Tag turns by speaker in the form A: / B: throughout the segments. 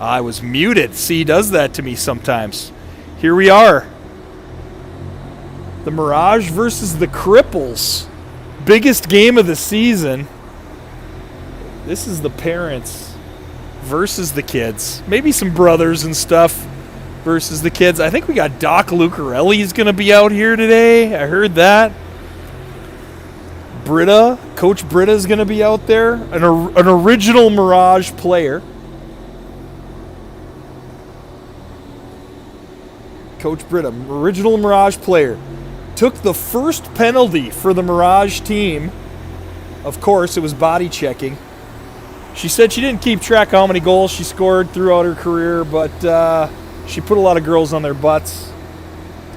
A: I was muted. See, he does that to me sometimes. Here we are. The Mirage versus the Cripples. Biggest game of the season. This is the parents versus the kids. Maybe some brothers and stuff versus the kids. I think we got Doc Lucarelli's going to be out here today. I heard that. Britta, Coach Britta is going to be out there. An original Mirage player. Coach Britta, original Mirage player. Took the first penalty for the Mirage team. Of course, it was body checking. She said she didn't keep track of how many goals she scored throughout her career, but she put a lot of girls on their butts.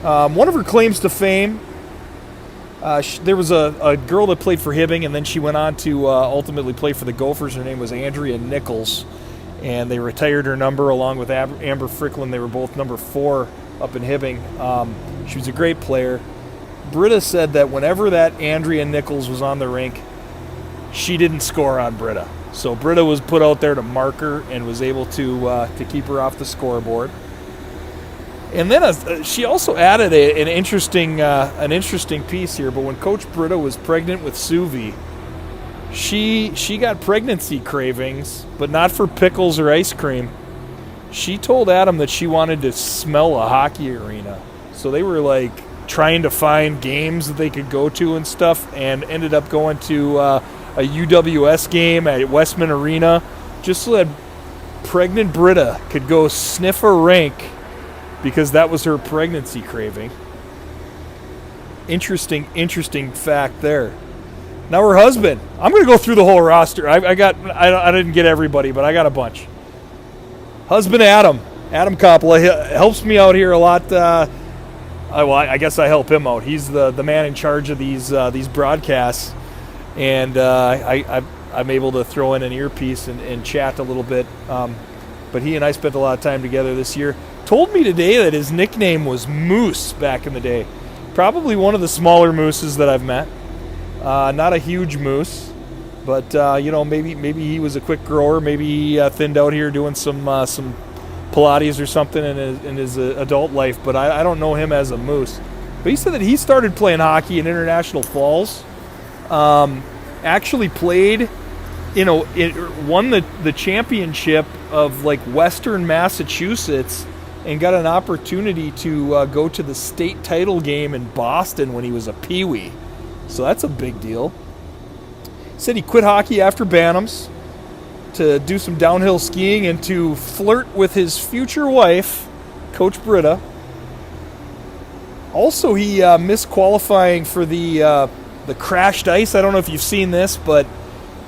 A: One of her claims to fame, there was a girl that played for Hibbing, and then she went on to ultimately play for the Gophers. Her name was Andrea Nichols, and they retired her number along with Amber Fricklin. They were both number 4 up in Hibbing. She was a great player. Britta said that whenever that Andrea Nichols was on the rink, she didn't score on Britta. So Britta was put out there to mark her and was able to keep her off the scoreboard. And then she also added an interesting piece here. But when Coach Britta was pregnant with Suvi, she got pregnancy cravings, but not for pickles or ice cream. She told Adam that she wanted to smell a hockey arena. So they were like trying to find games that they could go to and stuff, and ended up going to a UWS game at Westman Arena just so that pregnant Britta could go sniff a rink because that was her pregnancy craving. Interesting fact there. Now her husband. I'm going to go through the whole roster. I didn't get everybody, but I got a bunch. Husband Adam Coppola helps me out here a lot. I guess I help him out. He's the man in charge of these broadcasts, and I'm able to throw in an earpiece and chat a little bit. But he and I spent a lot of time together this year. Told me today that his nickname was Moose back in the day. Probably one of the smaller mooses that I've met. Not a huge moose, but maybe he was a quick grower. Maybe he thinned out here doing some Pilates or something in his adult life, but I don't know him as a moose. But he said that he started playing hockey in International Falls. Actually played, won the championship of like Western Massachusetts, and got an opportunity to go to the state title game in Boston when he was a peewee. So that's a big deal. He said he quit hockey after Bantams to do some downhill skiing and to flirt with his future wife, Coach Britta. Also, he missed qualifying for the crashed ice. I don't know if you've seen this, but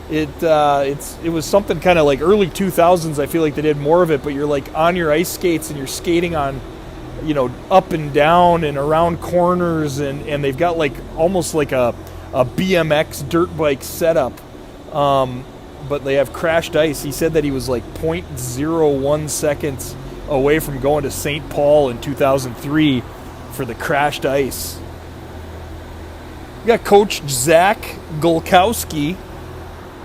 A: it was something kind of like early 2000s. I feel like they did more of it, but you're like on your ice skates and you're skating on, up and down and around corners, and they've got like almost like a BMX dirt bike setup. But they have crashed ice. He said that he was like 0.01 seconds away from going to St. Paul in 2003 for the crashed ice. We got Coach Zach Golkowski.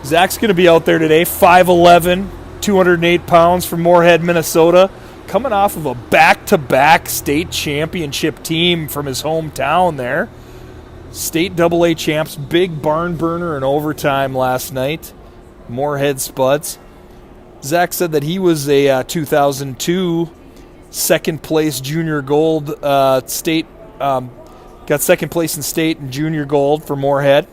A: Zach's going to be out there today, 5'11", 208 pounds from Moorhead, Minnesota, coming off of a back-to-back state championship team from his hometown there. State AA champs, big barn burner in overtime last night. Moorhead Spuds. Zach said that he was a 2002 second place junior gold state, got second place in state and junior gold for Moorhead.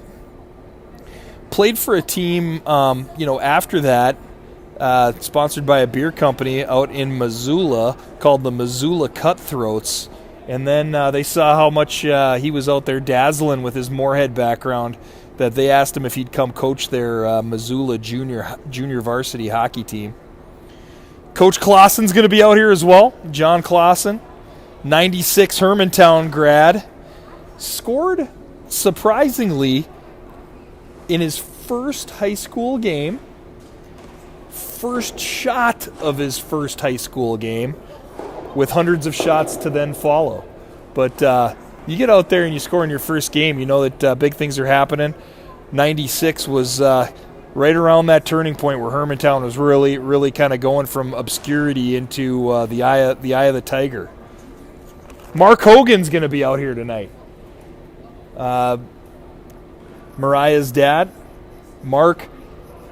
A: Played for a team, after that, sponsored by a beer company out in Missoula called the Missoula Cutthroats. And then they saw how much he was out there dazzling with his Moorhead background, that they asked him if he'd come coach their Missoula junior varsity hockey team. Coach Clausen's going to be out here as well. John Clausen, 96 Hermantown grad. Scored, surprisingly, in his first high school game, first shot of his first high school game, with hundreds of shots to then follow. But you get out there and you score in your first game, you know that big things are happening. 96 was right around that turning point where Hermantown was really, really kind of going from obscurity into the eye of the tiger. Mark Hogan's going to be out here tonight. Mariah's dad, Mark,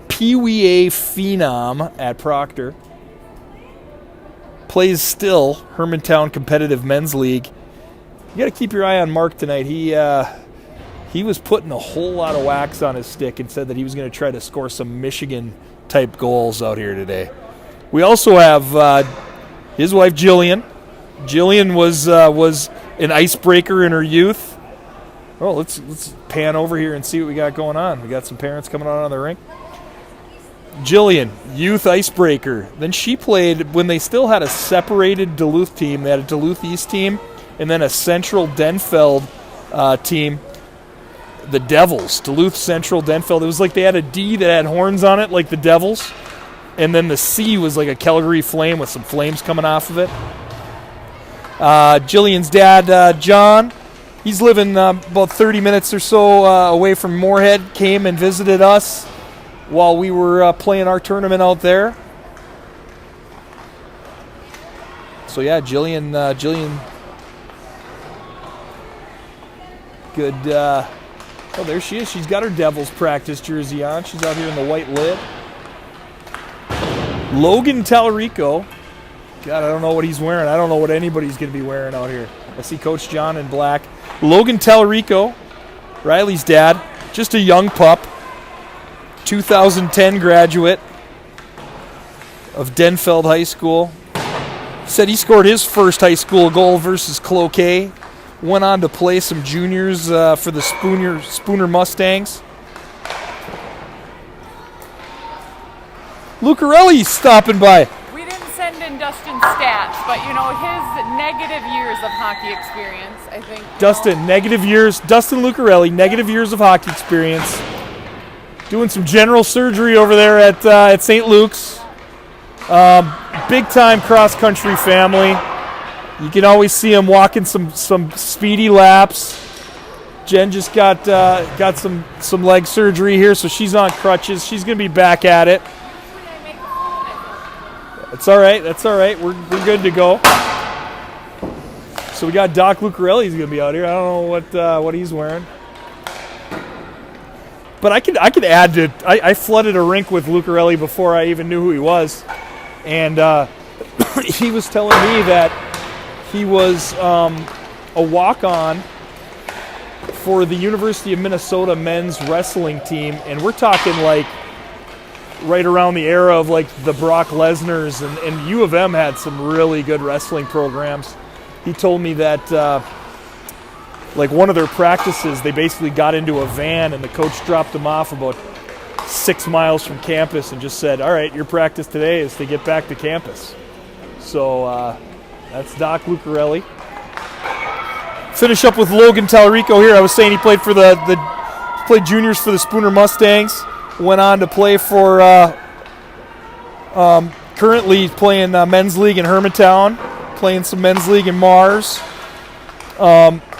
A: Pee Wee A phenom at Proctor. Plays still Hermantown Competitive Men's League. You got to keep your eye on Mark tonight. He was putting a whole lot of wax on his stick and said that he was going to try to score some Michigan-type goals out here today. We also have his wife, Jillian. Jillian was an icebreaker in her youth. Oh, let's pan over here and see what we got going on. We got some parents coming out on the rink. Jillian, youth icebreaker. Then she played when they still had a separated Duluth team. They had a Duluth East team and then a Central Denfeld team. The Devils, Duluth Central Denfeld. It was like they had a D that had horns on it, like the Devils. And then the C was like a Calgary Flame with some flames coming off of it. Jillian's dad, John, he's living about 30 minutes or so away from Moorhead, came and visited us while we were playing our tournament out there. So yeah, Jillian, good. Oh, there she is. She's got her Devils practice jersey on. She's out here in the white lid. Logan Talarico. God, I don't know what he's wearing. I don't know what anybody's going to be wearing out here. I see Coach John in black. Logan Talarico, Riley's dad, just a young pup. 2010 graduate of Denfeld High School. Said he scored his first high school goal versus Cloquet. Went on to play some juniors for the Spooner Mustangs. Lucarelli stopping by.
B: We didn't send in Dustin's stats, but his negative years of hockey experience, I think.
A: Dustin Lucarelli, negative years of hockey experience. Doing some general surgery over there at St. Luke's. Big time cross country family. You can always see him walking some speedy laps. Jen just got some leg surgery here, so she's on crutches. She's going to be back at it. That's all right. We're good to go. So we got Doc Lucarelli's going to be out here. I don't know what he's wearing. But I could add to. I flooded a rink with Lucarelli before I even knew who he was, and he was telling me that he was a walk-on for the University of Minnesota men's wrestling team, and we're talking like right around the era of like the Brock Lesnar's, and U of M had some really good wrestling programs. He told me that like one of their practices, they basically got into a van and the coach dropped them off about 6 miles from campus and just said, all right, your practice today is to get back to campus. So that's Doc Lucarelli. Finish up with Logan Talarico here. I was saying he played for played juniors for the Spooner Mustangs. Went on to play for currently playing men's league in Hermantown, playing some men's league in Mars.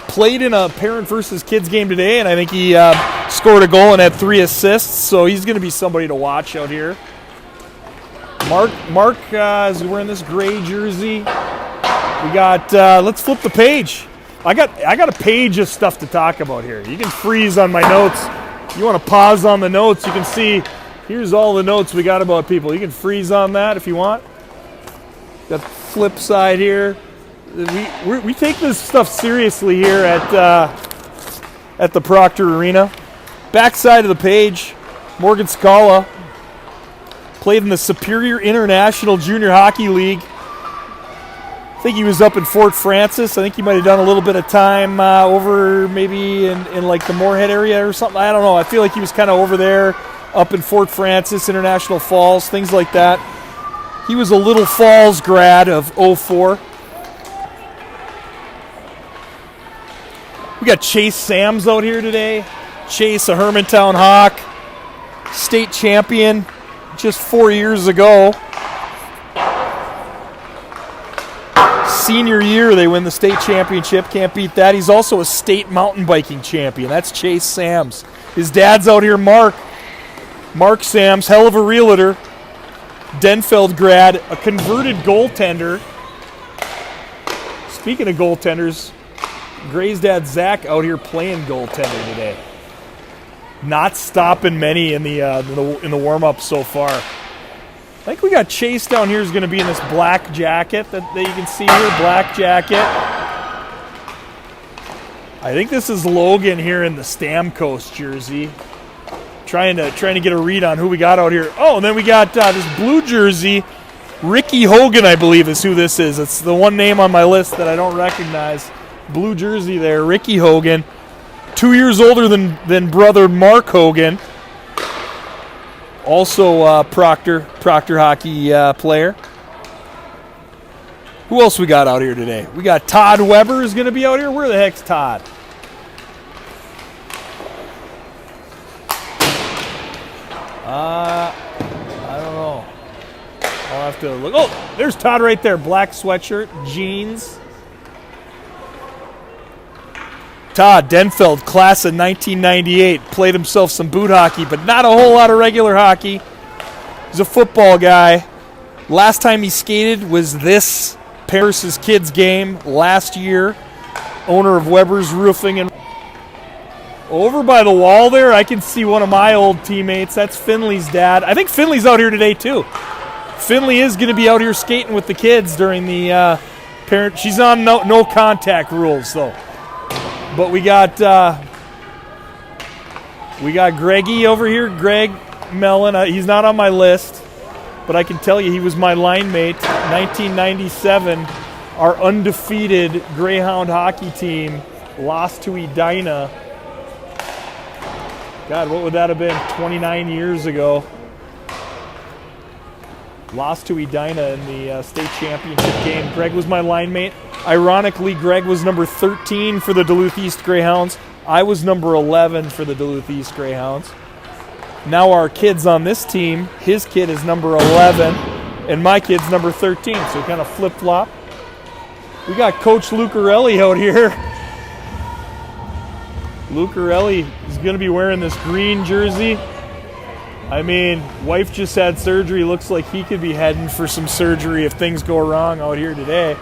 A: Played in a parent versus kids game today, and I think he scored a goal and had 3 assists, so he's going to be somebody to watch out here. Mark is wearing this gray jersey. We got, let's flip the page. I got a page of stuff to talk about here. You can freeze on my notes. You want to pause on the notes, you can see, here's all the notes we got about people. You can freeze on that if you want. Got the flip side here. We take this stuff seriously here at the Proctor Arena. Back side of the page, Morgan Scala played in the Superior International Junior Hockey League. I think he was up in Fort Francis. I think he might have done a little bit of time over maybe in like the Moorhead area or something. I don't know. I feel like he was kind of over there up in Fort Francis, International Falls, things like that. He was a Little Falls grad of 04. We got Chase Sams out here today. Chase, a Hermantown Hawk, state champion just 4 years ago. Senior year, they win the state championship. Can't beat that. He's also a state mountain biking champion. That's Chase Sams. His dad's out here, Mark. Mark Sams, hell of a realtor. Denfeld grad, a converted goaltender. Speaking of goaltenders, Gray's dad Zach out here playing goaltender today. Not stopping many in the warm-up so far. I think we got Chase down here is going to be in this black jacket that you can see here, black jacket. I think this is Logan here in the Stamkos jersey. Trying to get a read on who we got out here. Oh, and then we got this blue jersey. Ricky Hogan, I believe, is who this is. It's the one name on my list that I don't recognize. Blue jersey there, Ricky Hogan. 2 years older than brother Mark Hogan. Also Proctor hockey player. Who else we got out here today? We got Todd Weber is going to be out here. Where the heck's Todd? I don't know. I'll have to look. Oh, there's Todd right there. Black sweatshirt, jeans. Todd Denfeld, class of 1998. Played himself some boot hockey, but not a whole lot of regular hockey. He's a football guy. Last time he skated was this Paris' kids game last year. Owner of Weber's Roofing. And over by the wall there, I can see one of my old teammates. That's Finley's dad. I think Finley's out here today too. Finley is going to be out here skating with the kids during the parent. She's on no contact rules though. But we got Greggy over here, Greg Mellon. He's not on my list, but I can tell you he was my line mate. 1997, our undefeated Greyhound hockey team lost to Edina. God, what would that have been? 29 years ago. Lost to Edina in the state championship game. Greg was my line mate. Ironically, Greg was number 13 for the Duluth East Greyhounds. I was number 11 for the Duluth East Greyhounds. Now our kid's on this team. His kid is number 11, and my kid's number 13. So we kind of flip-flop. We got Coach Lucarelli out here. Lucarelli is going to be wearing this green jersey. I mean, wife just had surgery. Looks like he could be heading for some surgery if things go wrong out here today.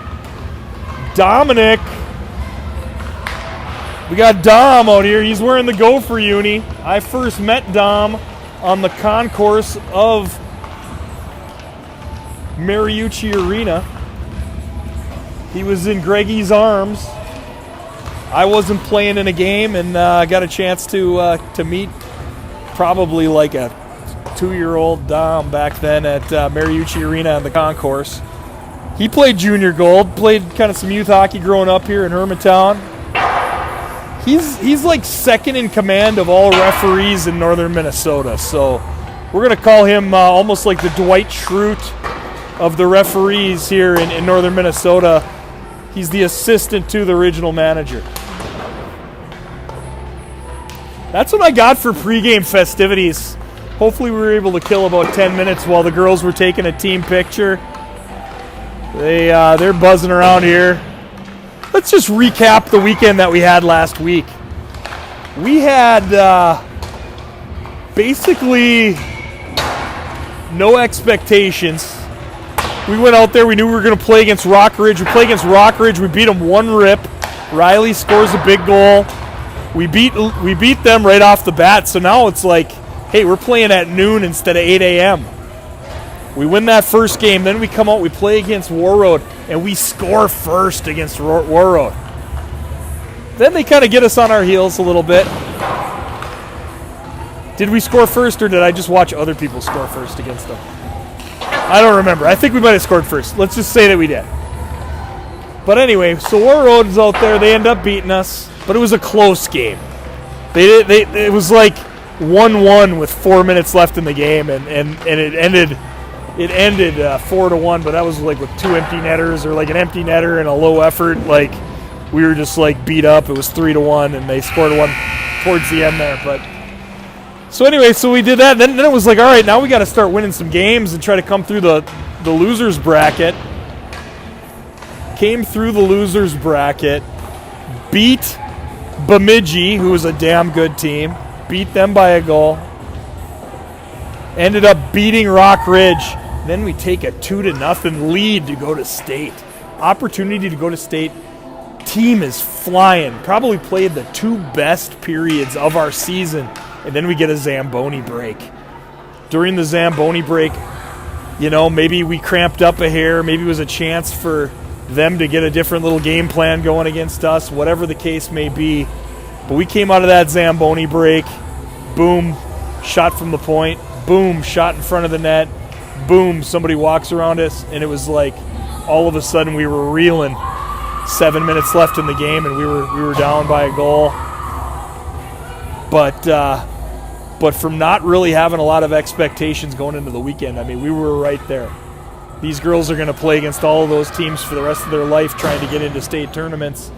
A: Dominic. We got Dom out here. He's wearing the Gopher uni. I first met Dom on the concourse of Mariucci Arena. He was in Greggy's arms. I wasn't playing in a game, and got a chance to meet probably like a 2-year-old Dom back then at Mariucci Arena on the concourse. He played junior gold, played kind of some youth hockey growing up here in Hermantown. He's like second in command of all referees in northern Minnesota, so we're going to call him almost like the Dwight Schrute of the referees here in northern Minnesota. He's the assistant to the original manager. That's what I got for pregame festivities. Hopefully we were able to kill about 10 minutes while the girls were taking a team picture. They're buzzing around here. Let's just recap the weekend that we had last week. We had basically no expectations. We went out there. We knew we were going to play against Rockridge. We played against Rockridge. We beat them 1-rip. Riley scores a big goal. We beat them right off the bat. So now it's like, hey, we're playing at noon instead of 8 a.m. We win that first game. Then we come out, we play against Warroad, and we score first against Warroad. Then they kind of get us on our heels a little bit. Did we score first, or did I just watch other people score first against them? I don't remember. I think we might have scored first. Let's just say that we did. But anyway, so Warroad's out there. They end up beating us, but it was a close game. It was like 1-1 with 4 minutes left in the game, and it ended 4-1, but that was like with 2 empty netters, or like an empty netter and a low effort. Like we were just like beat up. It was 3-1, and they scored one towards the end there. But so anyway, so we did that. Then it was like, all right, now we got to start winning some games and try to come through the losers bracket. Came through the losers bracket, beat Bemidji, who was a damn good team. Beat them by a goal. Ended up beating Rock Ridge. Then we take a 2-0 lead to go to state. Opportunity to go to state. Team is flying. Probably played the 2 best periods of our season. And then we get a Zamboni break. During the Zamboni break, maybe we cramped up a hair. Maybe it was a chance for them to get a different little game plan going against us, whatever the case may be. But we came out of that Zamboni break. Boom, shot from the point. Boom, shot in front of the net. Boom, somebody walks around us. And it was like all of a sudden we were reeling. 7 minutes left in the game, and we were down by a goal. But from not really having a lot of expectations going into the weekend, I mean, we were right there. These girls are going to play against all of those teams for the rest of their life trying to get into state tournaments.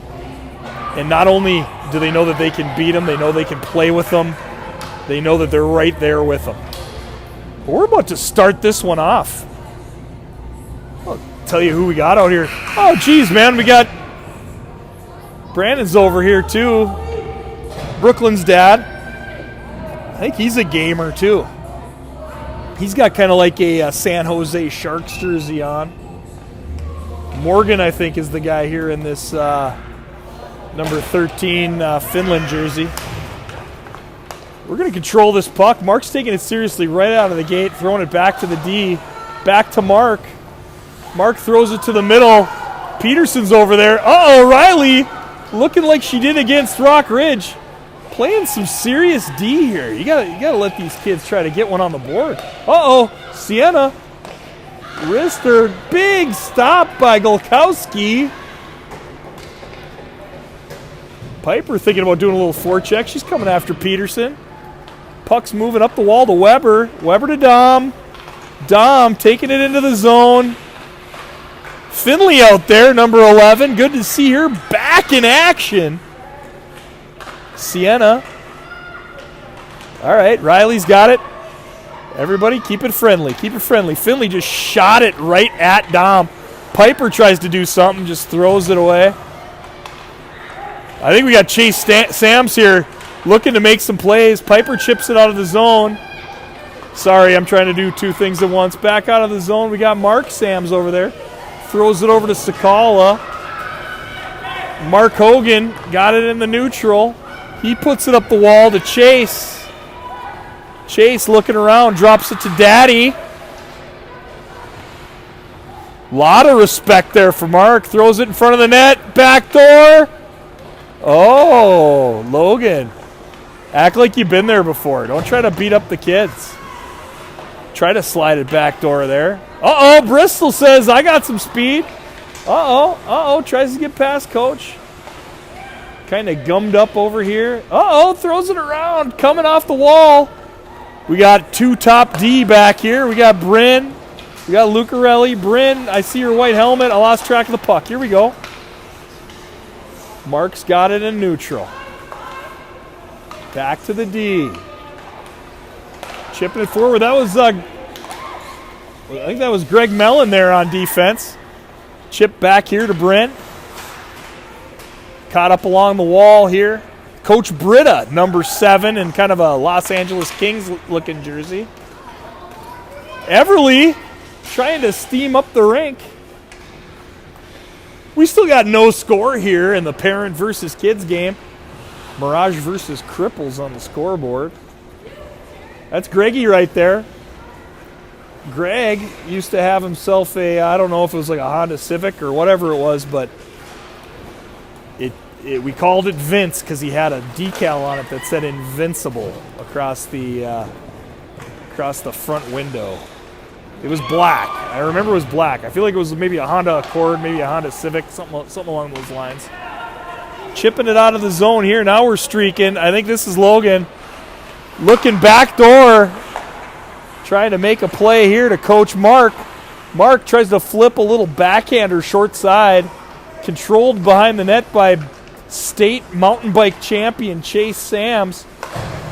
A: And not only do they know that they can beat them, they know they can play with them. They know that they're right there with them. But we're about to start this one off. I'll tell you who we got out here. Oh, geez, man, we got Brandon's over here, too. Brooklyn's dad. I think he's a gamer, too. He's got kind of like a San Jose Sharks jersey on. Morgan, I think, is the guy here in this number 13 Finland jersey. We're going to control this puck. Mark's taking it seriously right out of the gate, throwing it back to the D. Back to Mark. Mark throws it to the middle. Peterson's over there. Uh-oh, Riley, looking like she did against Rock Ridge. Playing some serious D here. You gotta let these kids try to get one on the board. Uh-oh, Sienna. Wrister, big stop by Golkowski. Piper thinking about doing a little forecheck. She's coming after Peterson. Puck's moving up the wall to Weber. Weber to Dom. Dom taking it into the zone. Finley out there, number 11. Good to see her back in action. Sienna. All right, Riley's got it. Everybody keep it friendly. Keep it friendly. Finley just shot it right at Dom. Piper tries to do something, just throws it away. I think we got Chase Sams here looking to make some plays. Piper chips it out of the zone. Sorry, I'm trying to do 2 things at once. Back out of the zone, we got Mark Sams over there. Throws it over to Sakala. Mark Hogan got it in the neutral. He puts it up the wall to Chase. Chase looking around, drops it to Daddy. Lot of respect there for Mark. Throws it in front of the net. Back door. Oh, Logan. Act like you've been there before. Don't try to beat up the kids. Try to slide it back door there. Uh-oh, Bristol says, I got some speed. Uh-oh, tries to get past Coach. Kind of gummed up over here. Uh-oh, throws it around, coming off the wall. We got 2 top D back here. We got Bryn. We got Lucarelli. Bryn, I see your white helmet. I lost track of the puck. Here we go. Mark's got it in neutral. Back to the D. Chipping it forward. That was, I think that was Greg Mellon there on defense. Chip back here to Brent. Caught up along the wall here. Coach Britta, number 7, in kind of a Los Angeles Kings looking jersey. Everly trying to steam up the rink. We still got no score here in the parent versus kids game. Mirage versus Cripples on the scoreboard. That's Greggy right there. Greg used to have himself I don't know if it was like a Honda Civic or whatever it was, but we called it Vince because he had a decal on it that said Invincible across the front window. It was black. I remember it was black. I feel like it was maybe a Honda Accord, maybe a Honda Civic, something along those lines. Chipping it out of the zone here. Now we're streaking. I think this is Logan. Looking back door. Trying to make a play here to Coach Mark. Mark tries to flip a little backhander short side. Controlled behind the net by state mountain bike champion Chase Sams.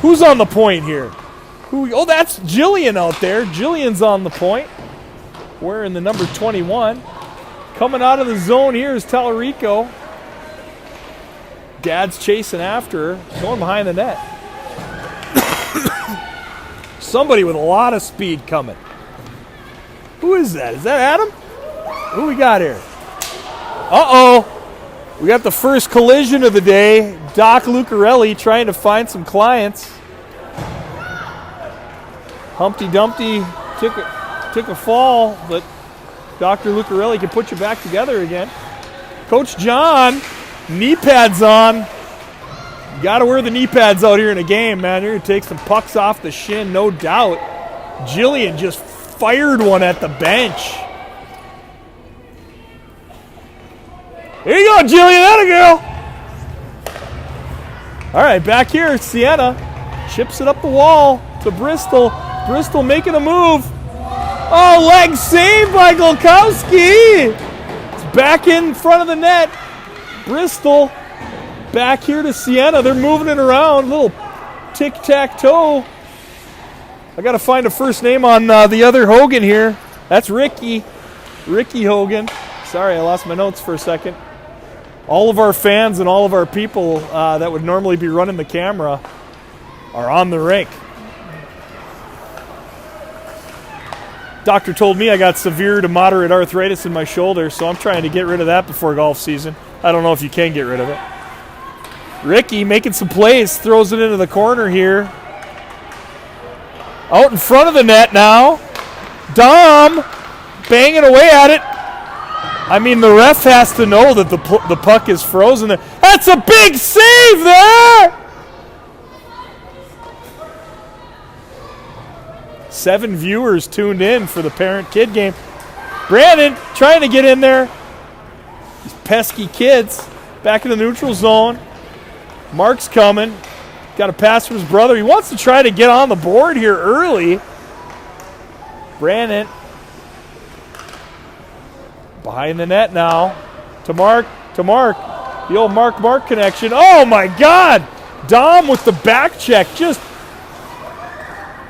A: Who's on the point here? Oh, that's Jillian out there. Jillian's on the point. Wearing the number 21. Coming out of the zone here is Tallarico. Dad's chasing after her. Going behind the net. Somebody with a lot of speed coming. Who is that? Is that Adam? Who we got here? Uh-oh. We got the first collision of the day. Doc Lucarelli trying to find some clients. Humpty Dumpty took a fall, but Dr. Lucarelli can put you back together again. Coach John, knee pads on. You got to wear the knee pads out here in a game, man. You're going to take some pucks off the shin, no doubt. Jillian just fired one at the bench. Here you go, Jillian. That a girl. All right, back here, Sienna chips it up the wall to Bristol. Bristol making a move. Oh, leg save by Golkowski. It's back in front of the net. Bristol back here to Sienna. They're moving it around. Little tic-tac-toe. I got to find a first name on the other Hogan here. That's Ricky. Ricky Hogan. Sorry, I lost my notes for a second. All of our fans and all of our people that would normally be running the camera are on the rink. Doctor told me I got severe to moderate arthritis in my shoulder, so I'm trying to get rid of that before golf season. I don't know if you can get rid of it. Ricky making some plays, throws it into the corner here. Out in front of the net now. Dom banging away at it. I mean, the ref has to know that the puck is frozen there. That's a big save there! 7 viewers tuned in for the parent-kid game. Brandon trying to get in there. These pesky kids back in the neutral zone. Mark's coming. Got a pass from his brother. He wants to try to get on the board here early. Brandon behind the net now. To Mark. The old Mark connection. Oh, my God! Dom with the back check. Just,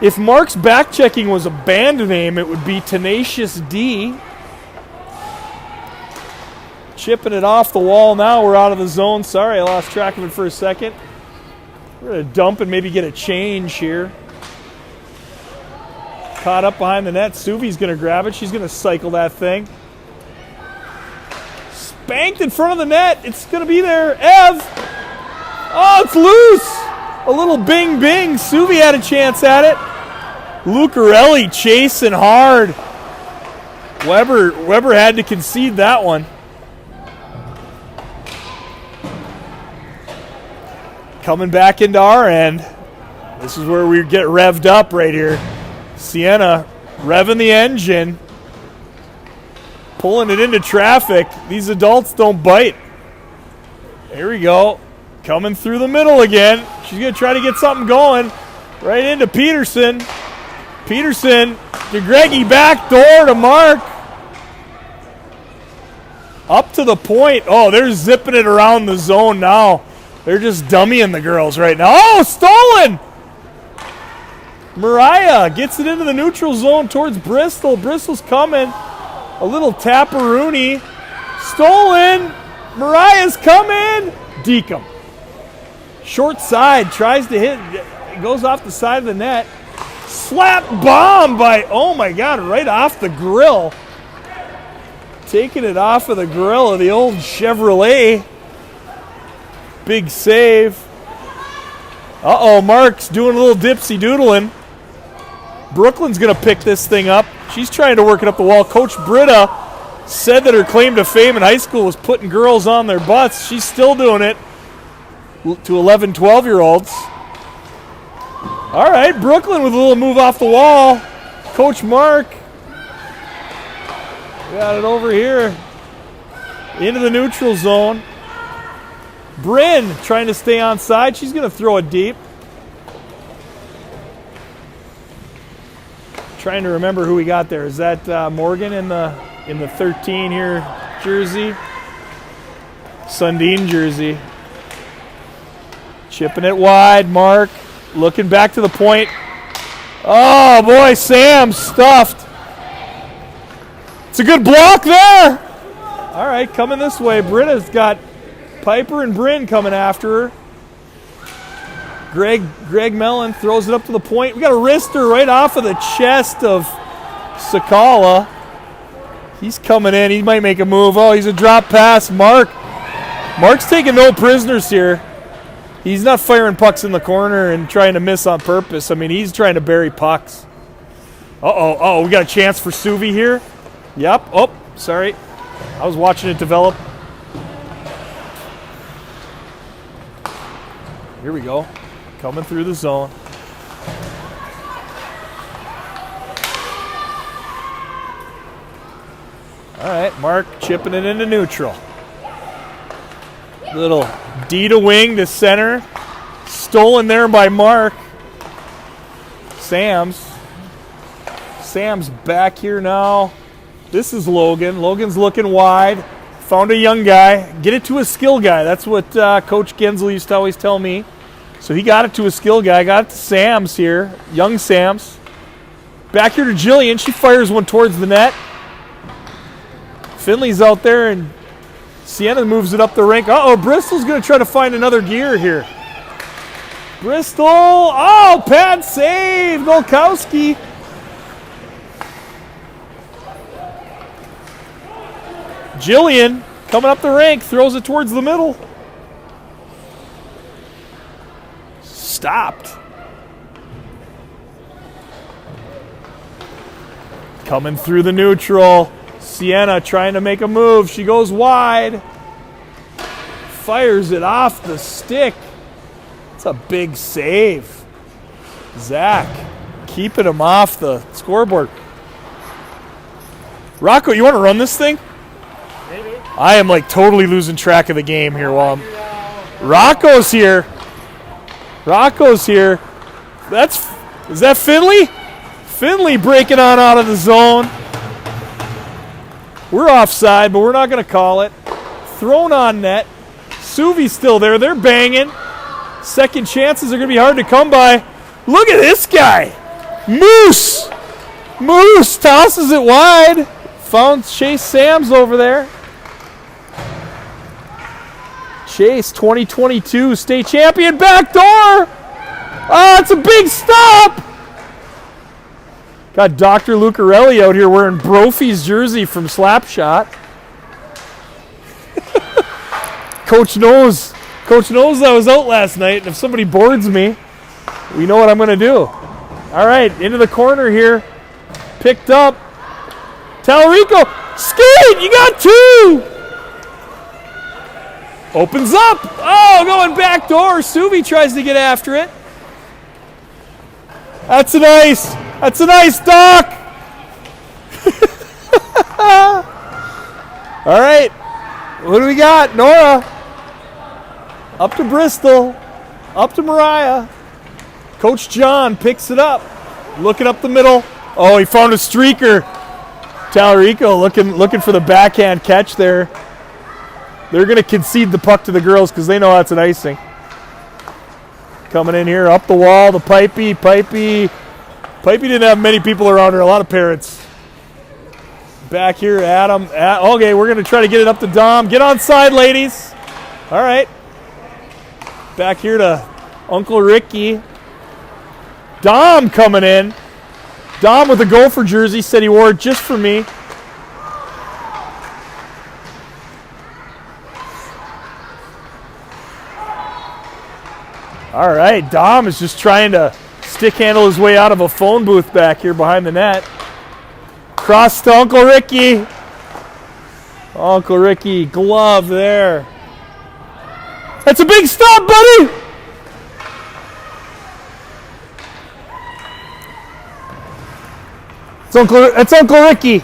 A: if Mark's back checking was a band name, it would be Tenacious D. Chipping it off the wall now. We're out of the zone. Sorry, I lost track of it for a second. We're going to dump and maybe get a change here. Caught up behind the net. Suvi's going to grab it. She's going to cycle that thing. Spanked in front of the net. It's going to be there. Ev. Oh, it's loose. A little bing. Suvi had a chance at it. Lucarelli chasing hard. Weber had to concede that one. Coming back into our end. This is where we get revved up right here. Sienna revving the engine. Pulling it into traffic. These adults don't bite. Here we go. Coming through the middle again. She's going to try to get something going. Right into Peterson. Peterson to Greggy, back door to Mark. Up to the point. Oh, they're zipping it around the zone now. They're just dummying the girls right now. Oh, stolen! Mariah gets it into the neutral zone towards Bristol. Bristol's coming. A little tapperoonie. Stolen. Mariah's coming. Deacom. Short side. Tries to hit. It goes off the side of the net. Slap bomb by, oh my God, right off the grill. Taking it off of the grill of the old Chevrolet. Big save. Uh-oh, Mark's doing a little dipsy-doodling. Brooklyn's going to pick this thing up. She's trying to work it up the wall. Coach Britta said that her claim to fame in high school was putting girls on their butts. She's still doing it to 11, 12-year-olds. All right, Brooklyn with a little move off the wall. Coach Mark got it over here into the neutral zone. Bryn trying to stay on side. She's going to throw it deep. Trying to remember who we got there. Is that Morgan in the 13 here jersey? Sundin jersey. Chipping it wide. Mark looking back to the point. Oh boy, Sam stuffed. It's a good block there. All right, coming this way. Britta's got Piper and Bryn coming after her. Greg Mellon throws it up to the point. We got a wrister right off of the chest of Sakala. He's coming in. He might make a move. Oh, he's a drop pass. Mark's taking no prisoners here. He's not firing pucks in the corner and trying to miss on purpose. I mean, he's trying to bury pucks. Uh-oh, we got a chance for Suvi here. Yep. Oh, sorry. I was watching it develop. Here we go. Coming through the zone. All right, Mark chipping it into neutral. Little D to wing to center. Stolen there by Mark. Sam's back here now. This is Logan. Logan's looking wide. Found a young guy. Get it to a skill guy. That's what Coach Gensel used to always tell me. So he got it to a skill guy. Got it to Sam's here. Young Sam's. Back here to Jillian. She fires one towards the net. Finley's out there, and Sienna moves it up the rink. Uh-oh, Bristol's going to try to find another gear here. Bristol. Oh, pad save. Golkowski. Jillian coming up the rink. Throws it towards the middle. Stopped. Coming through the neutral. Sienna trying to make a move. She goes wide. Fires it off the stick. It's a big save. Zach keeping him off the scoreboard. Rocco, you want to run this thing?
C: Maybe.
A: I am like totally losing track of the game here while I'm... Rocco's here. Rocco's here. Is that Finley? Finley breaking on out of the zone. We're offside, but we're not going to call it. Thrown on net. Suvi's still there. They're banging. Second chances are going to be hard to come by. Look at this guy. Moose tosses it wide. Found Chase Sams over there. Chase, 2022 state champion, backdoor. Oh, it's a big stop. Got Dr. Lucarelli out here wearing Brophy's jersey from Slapshot. Coach knows I was out last night, and if somebody boards me, we know what I'm going to do. All right, into the corner here. Picked up. Talarico, skate, you got two. Opens up. Oh, going back door. Suvi tries to get after it. That's a nice Doc. All right, what do we got? Nora. Up to Bristol. Up to Mariah. Coach John picks it up. Looking up the middle. Oh, he found a streaker. Talarico looking for the backhand catch there. They're going to concede the puck to the girls because they know that's an icing. Coming in here, up the wall, the Pipey. Pipey didn't have many people around her, a lot of parents. Back here, Adam. Okay, we're going to try to get it up to Dom. Get on side, ladies. All right. Back here to Uncle Ricky. Dom coming in. Dom with a Gopher jersey, said he wore it just for me. All right, Dom is just trying to stick handle his way out of a phone booth back here behind the net. Cross to Uncle Ricky. Uncle Ricky, glove there. That's a big stop, buddy. It's Uncle Ricky. A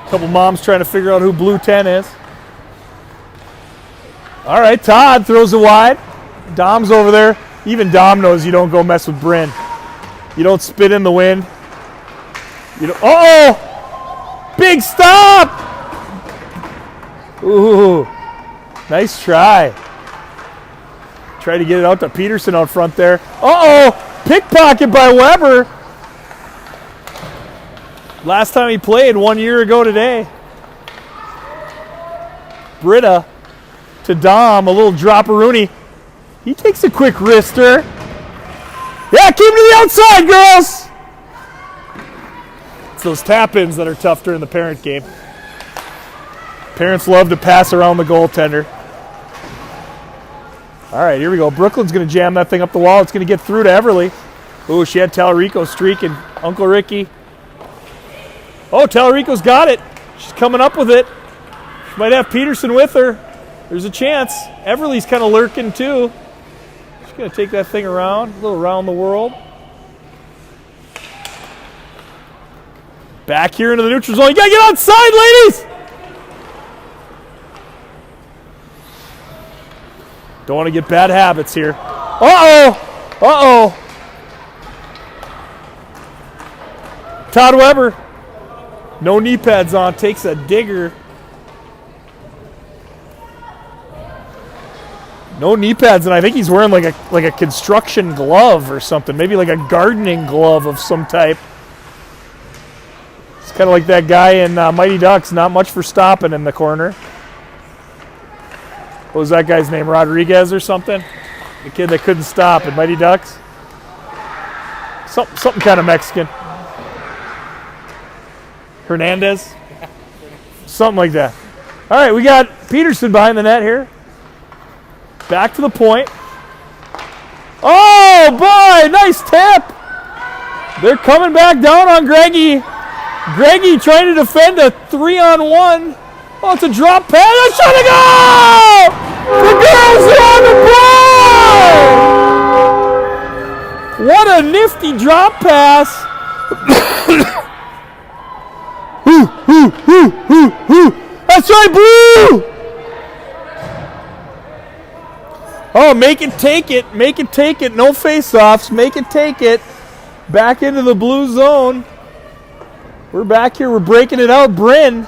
A: couple moms trying to figure out who Blue 10 is. All right, Todd throws it wide. Dom's over there. Even Dom knows you don't go mess with Bryn. You don't spit in the wind. You don't. Uh-oh! Big stop! Ooh, nice try. Try to get it out to Peterson out front there. Uh-oh! Pickpocket by Weber. Last time he played 1 year ago today. Britta to Dom, a little drop-a-rooney. He takes a quick wrister. Yeah, keep him to the outside, girls! It's those tap-ins that are tough during the parent game. Parents love to pass around the goaltender. All right, here we go. Brooklyn's going to jam that thing up the wall. It's going to get through to Everly. Ooh, she had Talarico streaking. Uncle Ricky. Oh, Talarico's got it. She's coming up with it. She might have Peterson with her. There's a chance. Everly's kind of lurking too. She's going to take that thing around, a little around the world. Back here into the neutral zone. You got to get outside, ladies! Don't want to get bad habits here. Uh-oh! Uh-oh! Todd Weber. No knee pads on. Takes a digger. No knee pads, and I think he's wearing like a construction glove or something. Maybe like a gardening glove of some type. It's kind of like that guy in Mighty Ducks. Not much for stopping in the corner. What was that guy's name? Rodriguez or something? The kid that couldn't stop in Mighty Ducks? Something kind of Mexican. Hernandez? Something like that. All right, we got Peterson behind the net here. Back to the point. Oh, boy, nice tip. They're coming back down on Greggy. Greggy trying to defend a 3-on-1. Oh, it's a drop pass. That's trying to go! The girls are on the board! What a nifty drop pass. That's right, Blue! Oh, make it take it. Make it take it. No face-offs. Make it take it. Back into the blue zone. We're back here. We're breaking it out. Bryn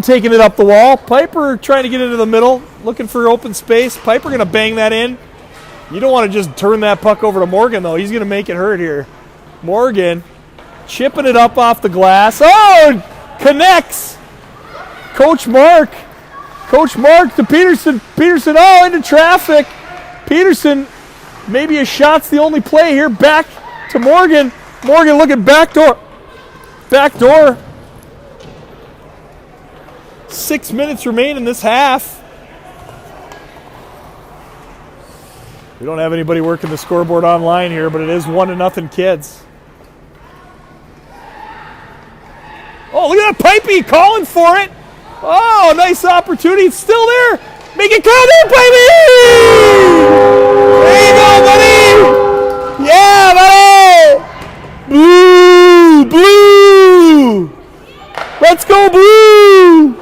A: taking it up the wall. Piper trying to get into the middle, looking for open space. Piper going to bang that in. You don't want to just turn that puck over to Morgan, though. He's going to make it hurt here. Morgan chipping it up off the glass. Oh, connects. Coach Mark to Peterson. Peterson, oh, into traffic. Peterson, maybe a shot's the only play here. Back to Morgan. Morgan looking back door. 6 minutes remain in this half. We don't have anybody working the scoreboard online here, but it is 1-0 kids. Oh, look at that Pipey calling for it. Oh, nice opportunity. It's still there. Make it count there, Pipey! There you go, buddy! Yeah, buddy! Blue! Let's go, Blue!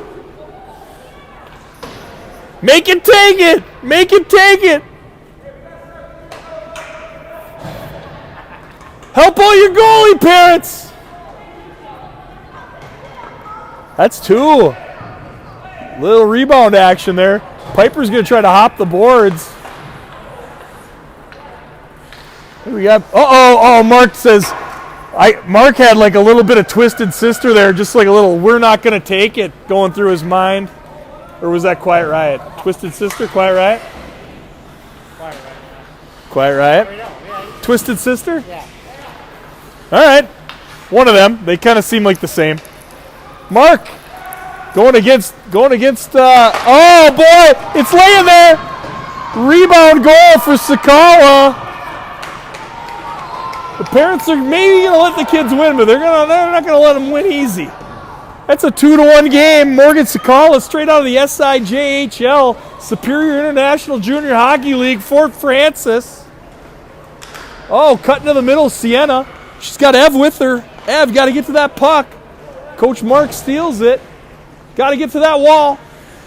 A: Make it take it! Make it take it! Help all your goalie parents! That's 2. Little rebound action there. Piper's going to try to hop the boards. We got, oh, Mark says, Mark had like a little bit of twisted sister there, just like a little, we're not going to take it going through his mind. Or was that Quiet Riot? Twisted Sister, Quiet Riot? Quiet Riot? Twisted Sister?
C: Yeah.
A: All right. One of them. They kind of seem like the same. Mark going against, oh boy, it's laying there. Rebound goal for Sakawa. The parents are maybe going to let the kids win, but they're not going to let them win easy. That's a 2-1 game. Morgan Sakala straight out of the SIJHL, Superior International Junior Hockey League, Fort Francis. Oh, cutting to the middle, Sienna. She's got Ev with her. Ev, got to get to that puck. Coach Mark steals it. Got to get to that wall.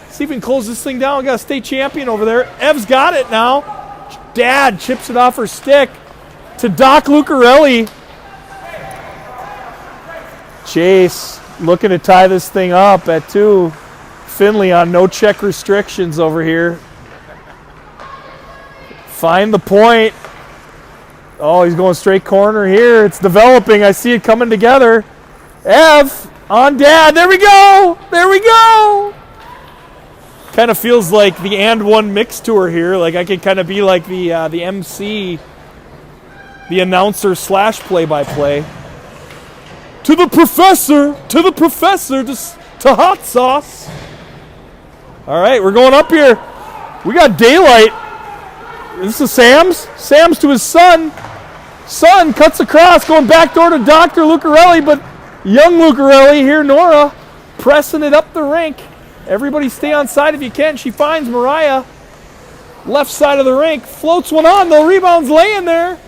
A: See if we can close this thing down. We got a state champion over there. Ev's got it now. Dad chips it off her stick to Doc Lucarelli. Chase looking to tie this thing up at 2. Finley on no check restrictions over here. Find the point. Oh, he's going straight corner here. It's developing. I see it coming together. Ev on Dad. There we go. There we go. Kind of feels like the And One Mix Tour here. Like I could kind of be like the MC, the announcer / play-by-play. To the professor, to hot sauce. All right, we're going up here. We got daylight. This is Sam's. Sam's to his son. Son cuts across, going back door to Dr. Lucarelli, but young Lucarelli here, Nora, pressing it up the rink. Everybody stay on side if you can. She finds Mariah. Left side of the rink. Floats one on, though. Rebound's laying there.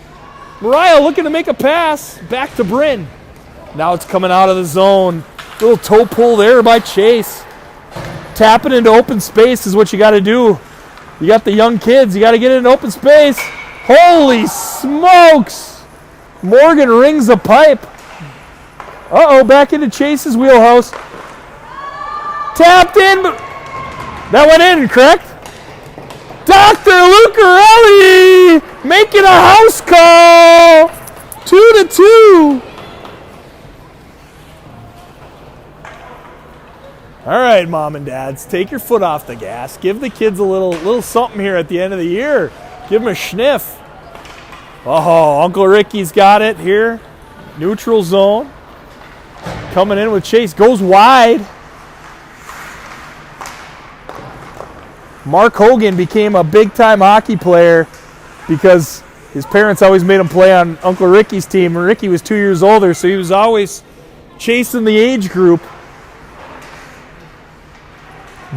A: Mariah looking to make a pass. Back to Bryn. Now it's coming out of the zone. Little toe pull there by Chase. Tapping into open space is what you got to do. You got the young kids. You got to get in open space. Holy smokes. Morgan rings the pipe. Uh-oh, back into Chase's wheelhouse. Tapped in, but that went in, correct? Dr. Lucarelli making a house call. 2-2. All right, mom and dads, take your foot off the gas. Give the kids a little something here at the end of the year. Give them a sniff. Oh, Uncle Ricky's got it here. Neutral zone. Coming in with Chase. Goes wide. Mark Hogan became a big-time hockey player because his parents always made him play on Uncle Ricky's team. And Ricky was 2 years older, so he was always chasing the age group.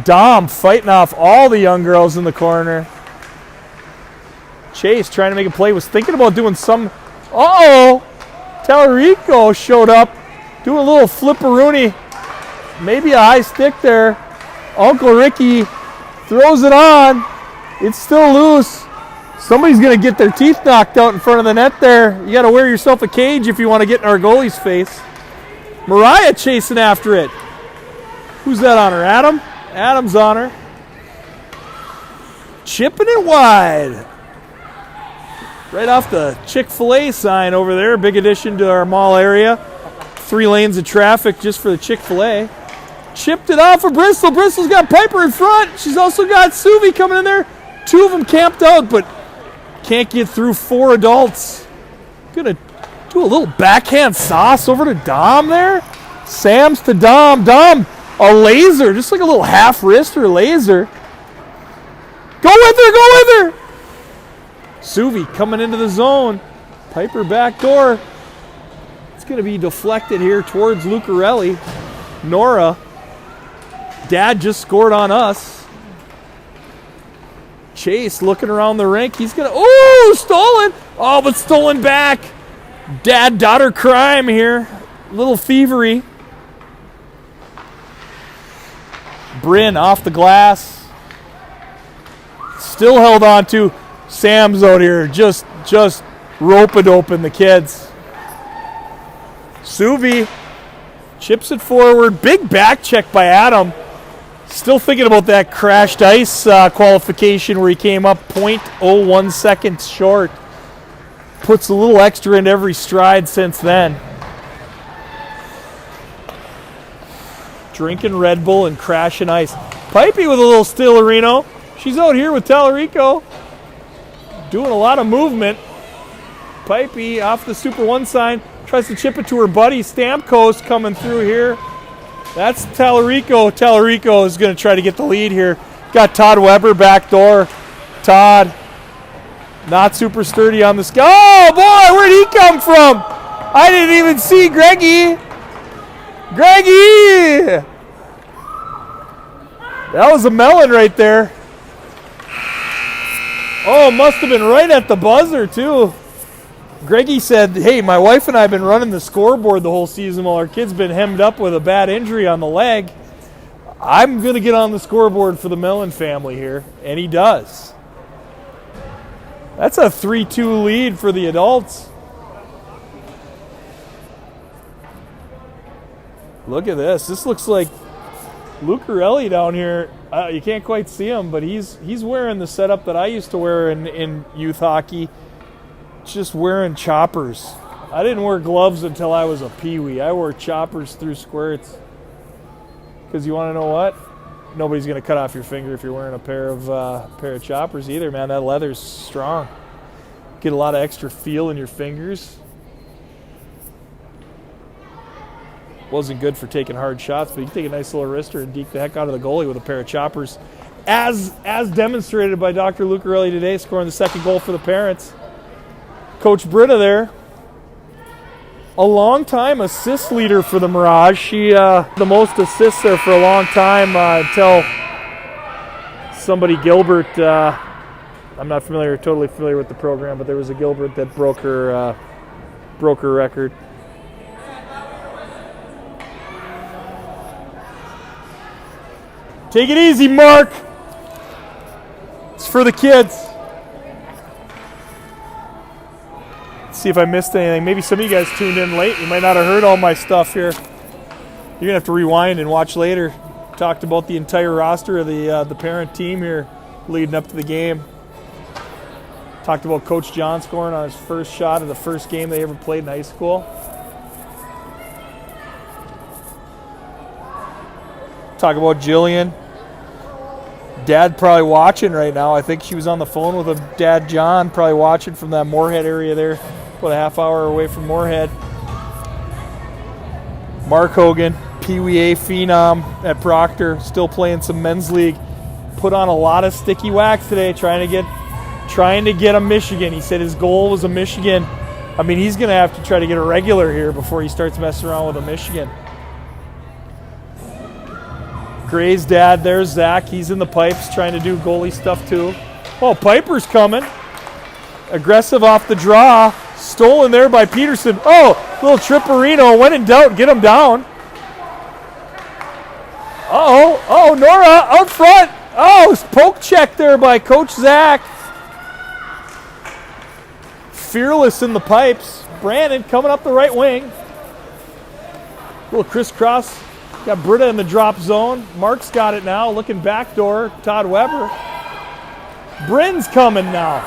A: Dom fighting off all the young girls in the corner. Chase trying to make a play. Was thinking about doing some... Uh-oh! Tallarico showed up. Doing a little flipperoonie. Maybe a high stick there. Uncle Ricky throws it on. It's still loose. Somebody's going to get their teeth knocked out in front of the net there. You got to wear yourself a cage if you want to get in our goalie's face. Mariah chasing after it. Who's that on her? Adam? Adam's on her. Chipping it wide. Right off the Chick-fil-A sign over there. Big addition to our mall area. 3 lanes of traffic just for the Chick-fil-A. Chipped it off for Bristol. Bristol's got Piper in front. She's also got Suvi coming in there. 2 of them camped out, but can't get through 4 adults. Gonna do a little backhand sauce over to Dom there. Sam's to Dom. Dom, a laser, just like a little half wrist or laser. Go with her, go with her. Suvi coming into the zone. Piper back door. It's going to be deflected here towards Lucarelli. Nora. Dad just scored on us. Chase looking around the rink. He's going to... Oh, stolen. Oh, but stolen back. Dad-daughter crime here. A little thievery. Bryn off the glass. Still held on to. Sam's out here just roping open the kids. Suvi chips it forward. Big back check by Adam. Still thinking about that crashed ice qualification where he came up 0.01 seconds short. Puts a little extra into every stride since then. Drinking Red Bull and crashing ice. Pipey with a little Stillerino. She's out here with Tallarico. Doing a lot of movement. Pipey off the Super 1 sign. Tries to chip it to her buddy. Stamkos coming through here. That's Tallarico. Tallarico is going to try to get the lead here. Got Todd Weber back door. Todd not super sturdy on the sky. Oh, boy, where'd he come from? I didn't even see Greggy. Greggy! That was a melon right there. Oh, must have been right at the buzzer, too. Greggy said, hey, my wife and I have been running the scoreboard the whole season while our kid's been hemmed up with a bad injury on the leg. I'm going to get on the scoreboard for the Mellon family here. And he does. That's a 3-2 lead for the adults. Look at this. This looks like Lucarelli down here. You can't quite see him, but he's wearing the setup that I used to wear in youth hockey. Just wearing choppers. I didn't wear gloves until I was a peewee. I wore choppers through squirts. Because you want to know what? nobody's going to cut off your finger if you're wearing a pair of choppers either, man. That leather's strong. Get a lot of extra feel in your fingers. Wasn't good for taking hard shots, but you can take a nice little wrister and deke the heck out of the goalie with a pair of choppers. As demonstrated by Dr. Lucarelli today, scoring the second goal for the Parents. Coach Britta there, a long-time assist leader for the Mirage. She the most assists there for a long time until somebody, Gilbert, I'm not totally familiar with the program, but there was a Gilbert that broke her record. Take it easy, Mark. It's for the kids. Let's see if I missed anything. Maybe some of you guys tuned in late. You might not have heard all my stuff here. You're going to have to rewind and watch later. Talked about the entire roster of the Parent team here leading up to the game. Talked about Coach John scoring on his first shot of the first game they ever played in high school. Talk about Jillian. Dad probably watching right now. I think she was on the phone with her dad, John, probably watching from that Moorhead area there, about a half hour away from Moorhead. Mark Hogan, Pee Wee A phenom at Proctor, still playing some men's league. Put on a lot of sticky wax today, trying to get a Michigan. He said his goal was a Michigan. I mean, he's going to have to try to get a regular here before he starts messing around with a Michigan. Gray's dad, there's Zach. He's in the pipes trying to do goalie stuff too. Oh, Piper's coming. Aggressive off the draw. Stolen there by Peterson. Oh, little tripperino. When in doubt, get him down. Uh-oh, Nora out front. Oh, poke check there by Coach Zach. Fearless in the pipes. Brandon coming up the right wing. Little crisscross. Got Britta in the drop zone. Mark's got it now. Looking backdoor. Todd Weber. Bryn's coming now.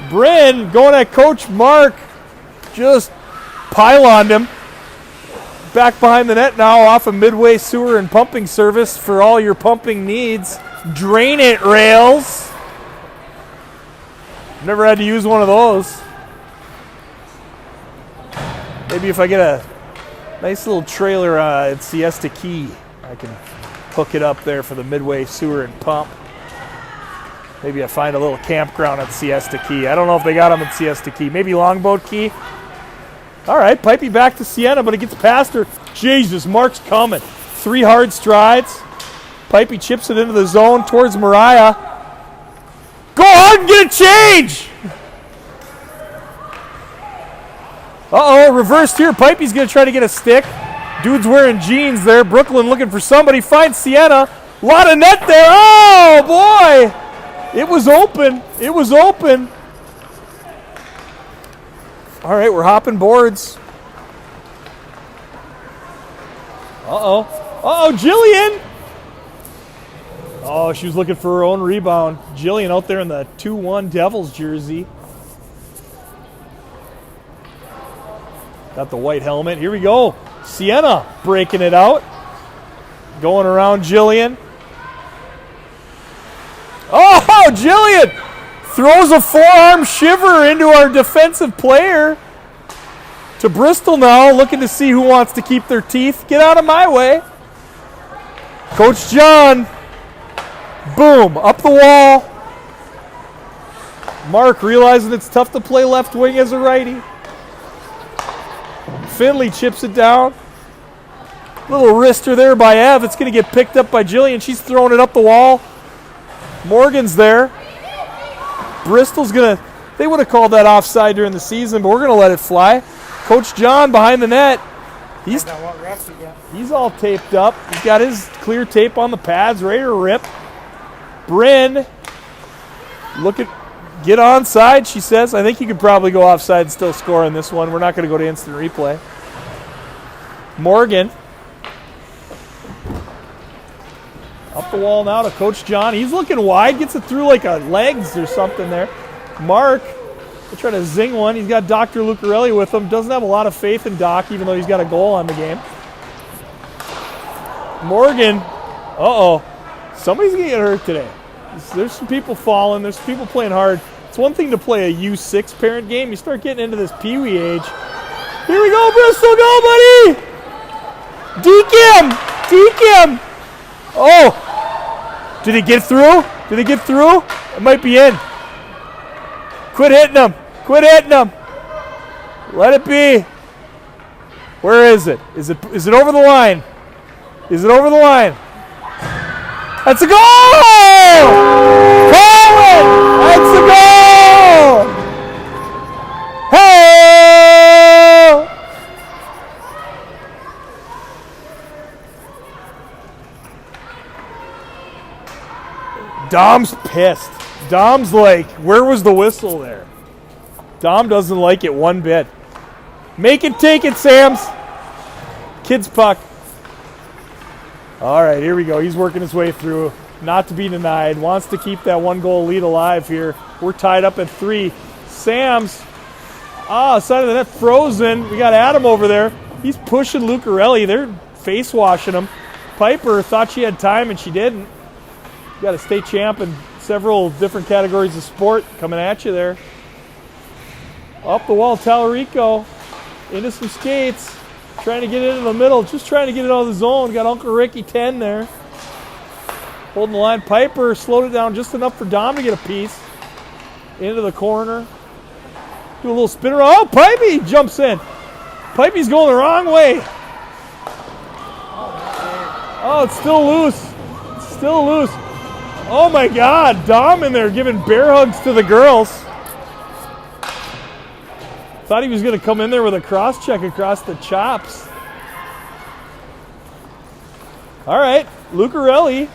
A: Bryn going at Coach Mark. Just pyloned him. Back behind the net now off of Midway Sewer and Pumping Service for all your pumping needs. Drain it, rails. Never had to use one of those. Maybe if I get a nice little trailer at Siesta Key, I can hook it up there for the Midway Sewer and Pump. Maybe I find a little campground at Siesta Key. I don't know if they got them at Siesta Key. Maybe Longboat Key. All right, Pipey back to Sienna, but it gets past her. Jesus, Mark's coming. 3 hard strides. Pipey chips it into the zone towards Mariah. Go hard and get a change! Uh-oh, reversed here. Pipey's going to try to get a stick. Dude's wearing jeans there. Brooklyn looking for somebody. Finds Sienna. A lot of net there. Oh, boy. It was open. It was open. All right, we're hopping boards. Uh-oh. Uh-oh, Jillian. Oh, she was looking for her own rebound. Jillian out there in the 2-1 Devils jersey. Got the white helmet. Here we go. Sienna breaking it out. Going around Jillian. Oh, Jillian throws a forearm shiver into our defensive player. To Bristol now, looking to see who wants to keep their teeth. Get out of my way. Coach John. Boom, up the wall. Mark realizing it's tough to play left wing as a righty. Finley chips it down. Little wrister there by Ev. It's going to get picked up by Jillian. She's throwing it up the wall. Morgan's there. Bristol's going to... They would have called that offside during the season, but we're going to let it fly. Coach John behind the net. He's all taped up. He's got his clear tape on the pads, ready to rip. Bryn, get onside, she says. I think you could probably go offside and still score in this one. We're not going to go to instant replay. Morgan. Up the wall now to Coach John. He's looking wide, gets it through like a legs or something there. Mark, they try to zing one. He's got Dr. Lucarelli with him. Doesn't have a lot of faith in Doc, even though he's got a goal on the game. Morgan, Somebody's going to get hurt today. There's some people falling. There's some people playing hard. It's one thing to play a U6 parent game. You start getting into this peewee age. Here we go, Bristol. Go, buddy. Deke him. Deke him. Oh. Did he get through? Did he get through? It might be in. Quit hitting him. Quit hitting him. Let it be. Where is it? Is it over the line? Is it over the line? That's a goal! Colin! That's a goal! Hey! Dom's pissed. Dom's like, where was the whistle there? Dom doesn't like it one bit. Make it, take it, Sams. Kid's puck. All right, here we go. He's working his way through. Not to be denied. Wants to keep that 1-goal lead alive here. We're tied up at 3. Sams. Side of the net frozen. We got Adam over there. He's pushing Lucarelli. They're face washing him. Piper thought she had time and she didn't. You got a state champ in several different categories of sport coming at you there. Up the wall, Tallarico. Into some skates. Trying to get into the middle. Just trying to get it out of the zone. Got Uncle Ricky 10 there. Holding the line. Piper slowed it down just enough for Dom to get a piece. Into the corner. Do a little spin around. Oh, Pipey jumps in. Pipey's going the wrong way. Oh, it's still loose. It's still loose. Oh my God. Dom in there giving bear hugs to the girls. Thought he was going to come in there with a cross check across the chops. All right, Lucarelli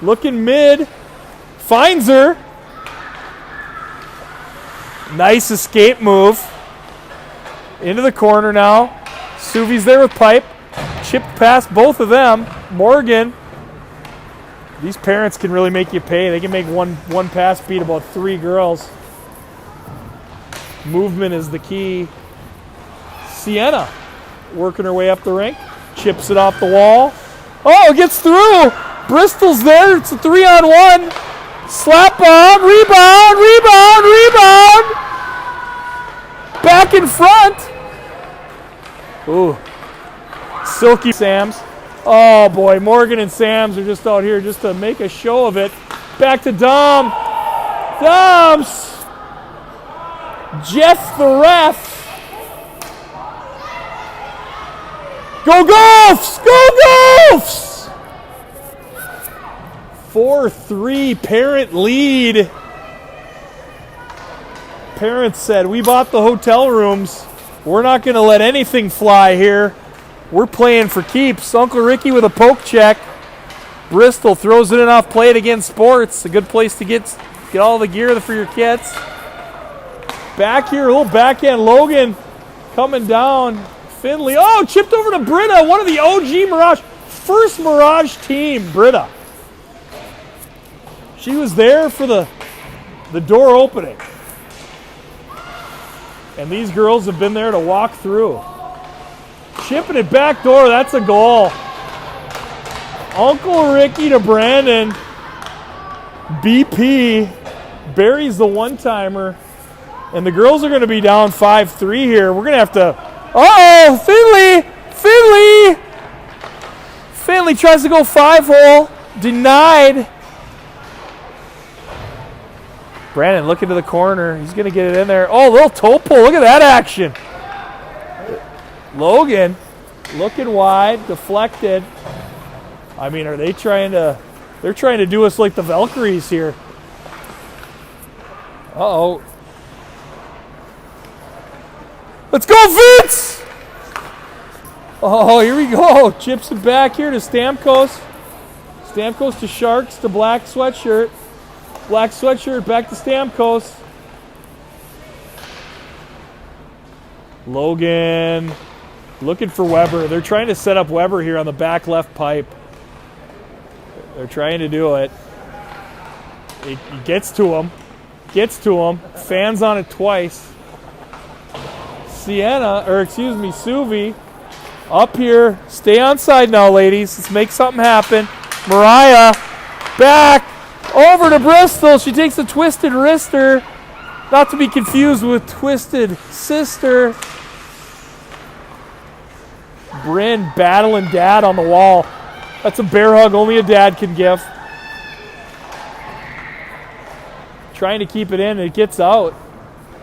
A: looking mid. Finds her. Nice escape move. Into the corner now. Suvi's there with Pipe. Chipped past both of them. Morgan. These parents can really make you pay. They can make one pass beat about 3 girls. Movement is the key. Sienna working her way up the rink. Chips it off the wall. Oh, it gets through. Bristol's there. It's a 3-on-1. Slap on. Rebound. Rebound. Rebound. Back in front. Ooh. Silky Sams. Oh, boy. Morgan and Sams are just out here just to make a show of it. Back to Dom. Dom's. Jeff the ref. Go Gophs! Go Gophs! 4-3 parent lead. Parents said, we bought the hotel rooms. We're not going to let anything fly here. We're playing for keeps. Uncle Ricky with a poke check. Bristol throws it in off plate against Sports. A good place to get all the gear for your kids. Back here, a little backhand. Logan coming down. Finley. Oh, chipped over to Britta. One of the OG Mirage. First Mirage team, Britta. She was there for the door opening. And these girls have been there to walk through. Chipping it back door. That's a goal. Uncle Ricky to Brandon. BP buries the one-timer. And the girls are going to be down 5-3 here. We're going to have to... Uh-oh! Finley! Finley! Finley tries to go 5-hole. Denied. Brandon looking to the corner. He's going to get it in there. Oh, little toe pull. Look at that action. Logan looking wide. Deflected. I mean, are they trying to... They're trying to do us like the Valkyries here. Uh-oh. Let's go, Vince! Oh, here we go. Chips it back here to Stamkos. Stamkos to Sharks to black sweatshirt. Black sweatshirt back to Stamkos. Logan looking for Weber. They're trying to set up Weber here on the back left pipe. They're trying to do it. He gets to him. Gets to him. Fans on it twice. Suvi up here. Stay on side now, ladies. Let's make something happen. Mariah Back. Over to Bristol. She takes a twisted wrister. Not to be confused with Twisted Sister. Bryn battling dad on the wall. That's a bear hug only a dad can give. Trying to keep it in, and it gets out.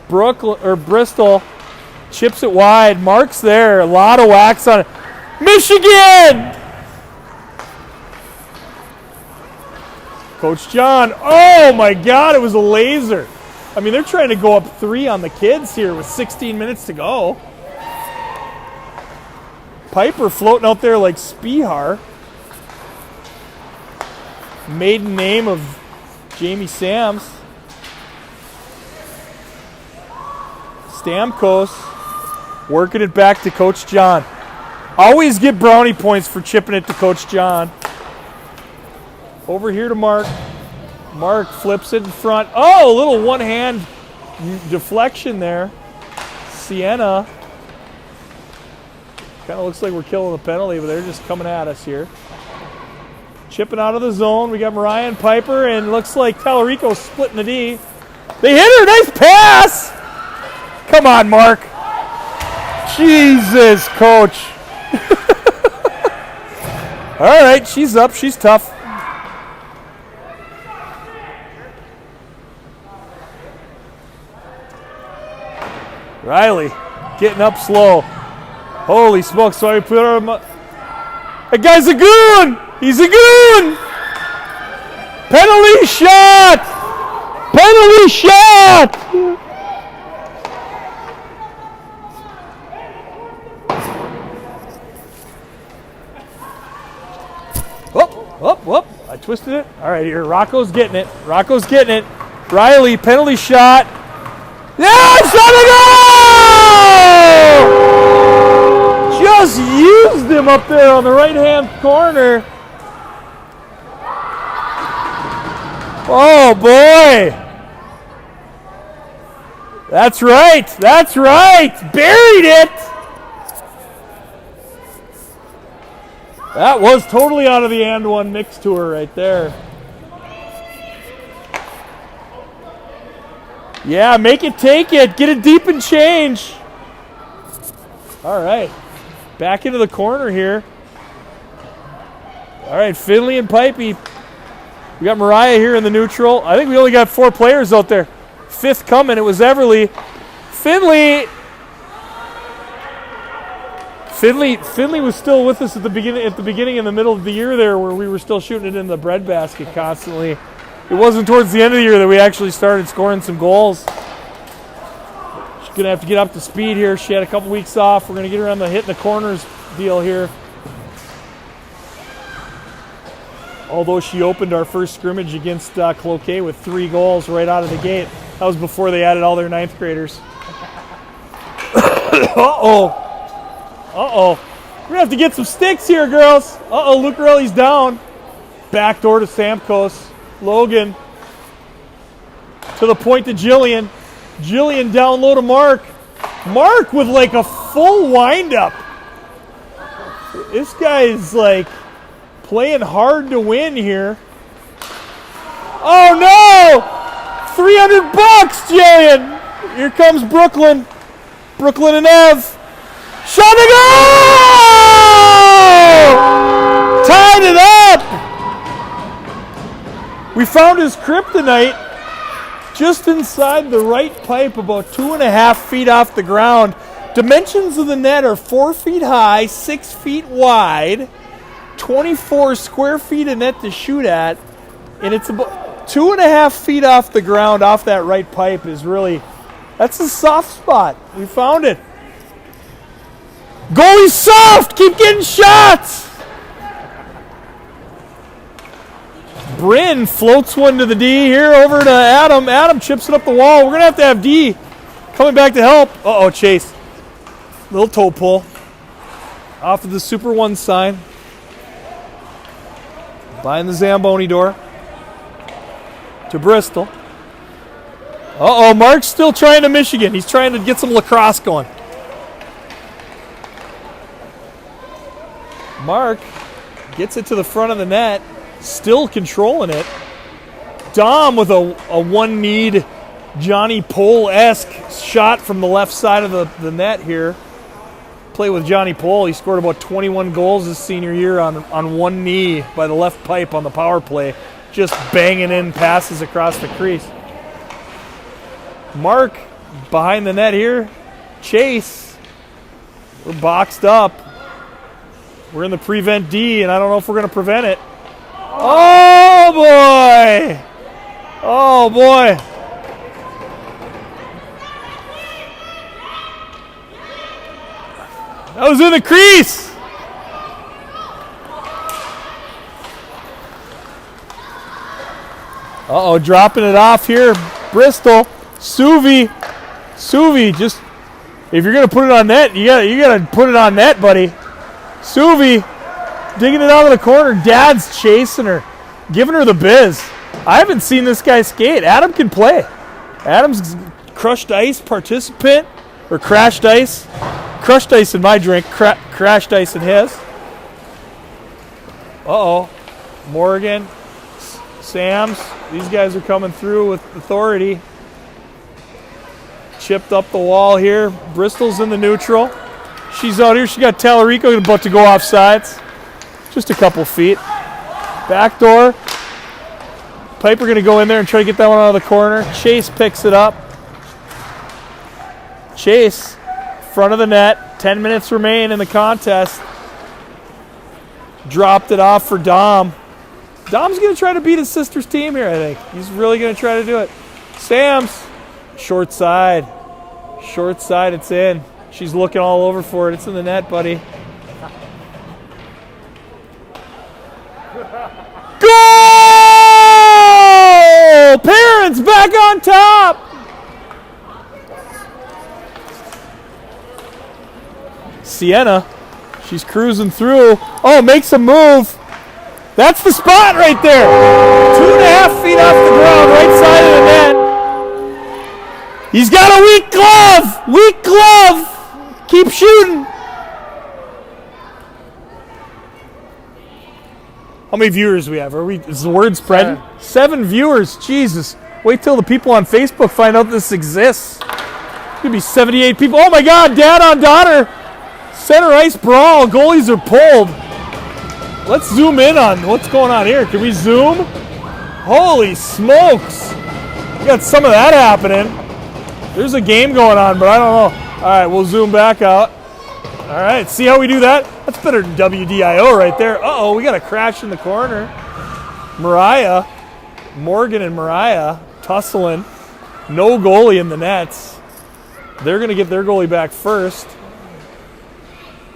A: Bristol chips it wide. Mark's there. A lot of wax on it. Michigan! Coach John. Oh my God, it was a laser. I mean, they're trying to go up 3 on the kids here with 16 minutes to go. Piper floating out there like Spihar. Maiden name of Jamie Sams. Stamkos working it back to Coach John. Always get brownie points for chipping it to Coach John. Over here to Mark. Mark flips it in front. Oh, a little one-hand deflection there. Sienna. Kind of looks like we're killing the penalty, but they're just coming at us here. Chipping out of the zone. We got Mariah and Piper, and looks like Tallarico's splitting the D. They hit her. Nice pass. Come on, Mark. Jesus, Coach. All right, she's up. She's tough. Riley getting up slow. Holy smokes, so I put her on. That guy's a goon! He's a goon! Penalty shot! Penalty shot! Whoop. I twisted it. All right, here. Rocco's getting it. Riley, penalty shot. Yeah, shot it goal! Just used him up there on the right-hand corner. Oh, boy. That's right. Buried it. That was totally out of the and one mix to her right there. Yeah, make it, take it. Get it deep and change. All right. Back into the corner here. All right, Finley and Pipey. We got Mariah here in the neutral. I think we only got 4 players out there. 5th coming. It was Everly. Finley was still with us at the beginning in the middle of the year there, where we were still shooting it in the breadbasket constantly. It wasn't towards the end of the year that we actually started scoring some goals. She's going to have to get up to speed here. She had a couple weeks off. We're going to get her on the hitting the corners deal here. Although she opened our first scrimmage against Cloquet with 3 goals right out of the gate. That was before they added all their 9th graders. Uh-oh. We're going to have to get some sticks here, girls. Lucarelli's down. Back door to Stamkos. Logan. To the point to Jillian. Jillian down low to Mark. Mark with like a full windup. This guy is like playing hard to win here. Oh no! $300, Jillian. Here comes Brooklyn. Brooklyn and Ev. Shot to go! Tied it up! We found his kryptonite just inside the right pipe, about 2.5 feet off the ground. Dimensions of the net are 4 feet high, 6 feet wide, 24 square feet of net to shoot at, and it's about 2.5 feet off the ground off that right pipe. That's a soft spot. We found it. Goalie soft! Keep getting shots! Bryn floats one to the D here over to Adam. Adam chips it up the wall. We're going to have D coming back to help. Uh-oh, Chase. Little toe pull. Off of the Super 1 sign. Behind the Zamboni door. To Bristol. Uh-oh, Mark's still trying to Michigan. He's trying to get some lacrosse going. Mark gets it to the front of the net. still controlling it. Dom with a one-kneed Johnny Pole-esque shot from the left side of the net here. Play with Johnny Pole. He scored about 21 goals his senior year on one knee by the left pipe on the power play, just banging in passes across the crease. Mark behind the net here. Chase. We're boxed up. We're in the prevent D, and I don't know if we're going to prevent it. Oh, boy! Oh, boy. That was in the crease! Uh-oh, dropping it off here. Bristol. Suvi, just, if you're going to put it on net, you gotta put it on net, buddy. Suvi, digging it out of the corner. Dad's chasing her, giving her the biz. I haven't seen this guy skate. Adam can play. Adam's crushed ice participant, or crashed ice. Crushed ice in my drink, crashed ice in his. Uh-oh. Morgan, Sams, these guys are coming through with authority. Chipped up the wall here. Bristol's in the neutral. She's out here. She got Tallarico about to go off sides. Just a couple feet. Back door. Piper going to go in there and try to get that one out of the corner. Chase picks it up. Chase, front of the net. 10 minutes remain in the contest. Dropped it off for Dom. Dom's going to try to beat his sister's team here, I think. He's really going to try to do it. Sams, short side. Short side, it's in. She's looking all over for it. It's in the net, buddy. Goal! Parents back on top! Sienna, she's cruising through. Oh, makes a move. That's the spot right there. 2.5 feet off the ground, right side of the net. He's got a weak glove. Weak glove. Keep shooting. How many viewers do we have? Is the word spreading? 7 viewers. Jesus. Wait till the people on Facebook find out this exists. Could be 78 people. Oh my God, dad on daughter. Center ice brawl. Goalies are pulled. Let's zoom in on what's going on here. Can we zoom? Holy smokes. We got some of that happening. There's a game going on, but I don't know. All right, we'll zoom back out. All right, see how we do that? That's better than WDIO right there. Uh-oh, we got a crash in the corner. Morgan and Mariah tussling. No goalie in the nets. They're going to get their goalie back first.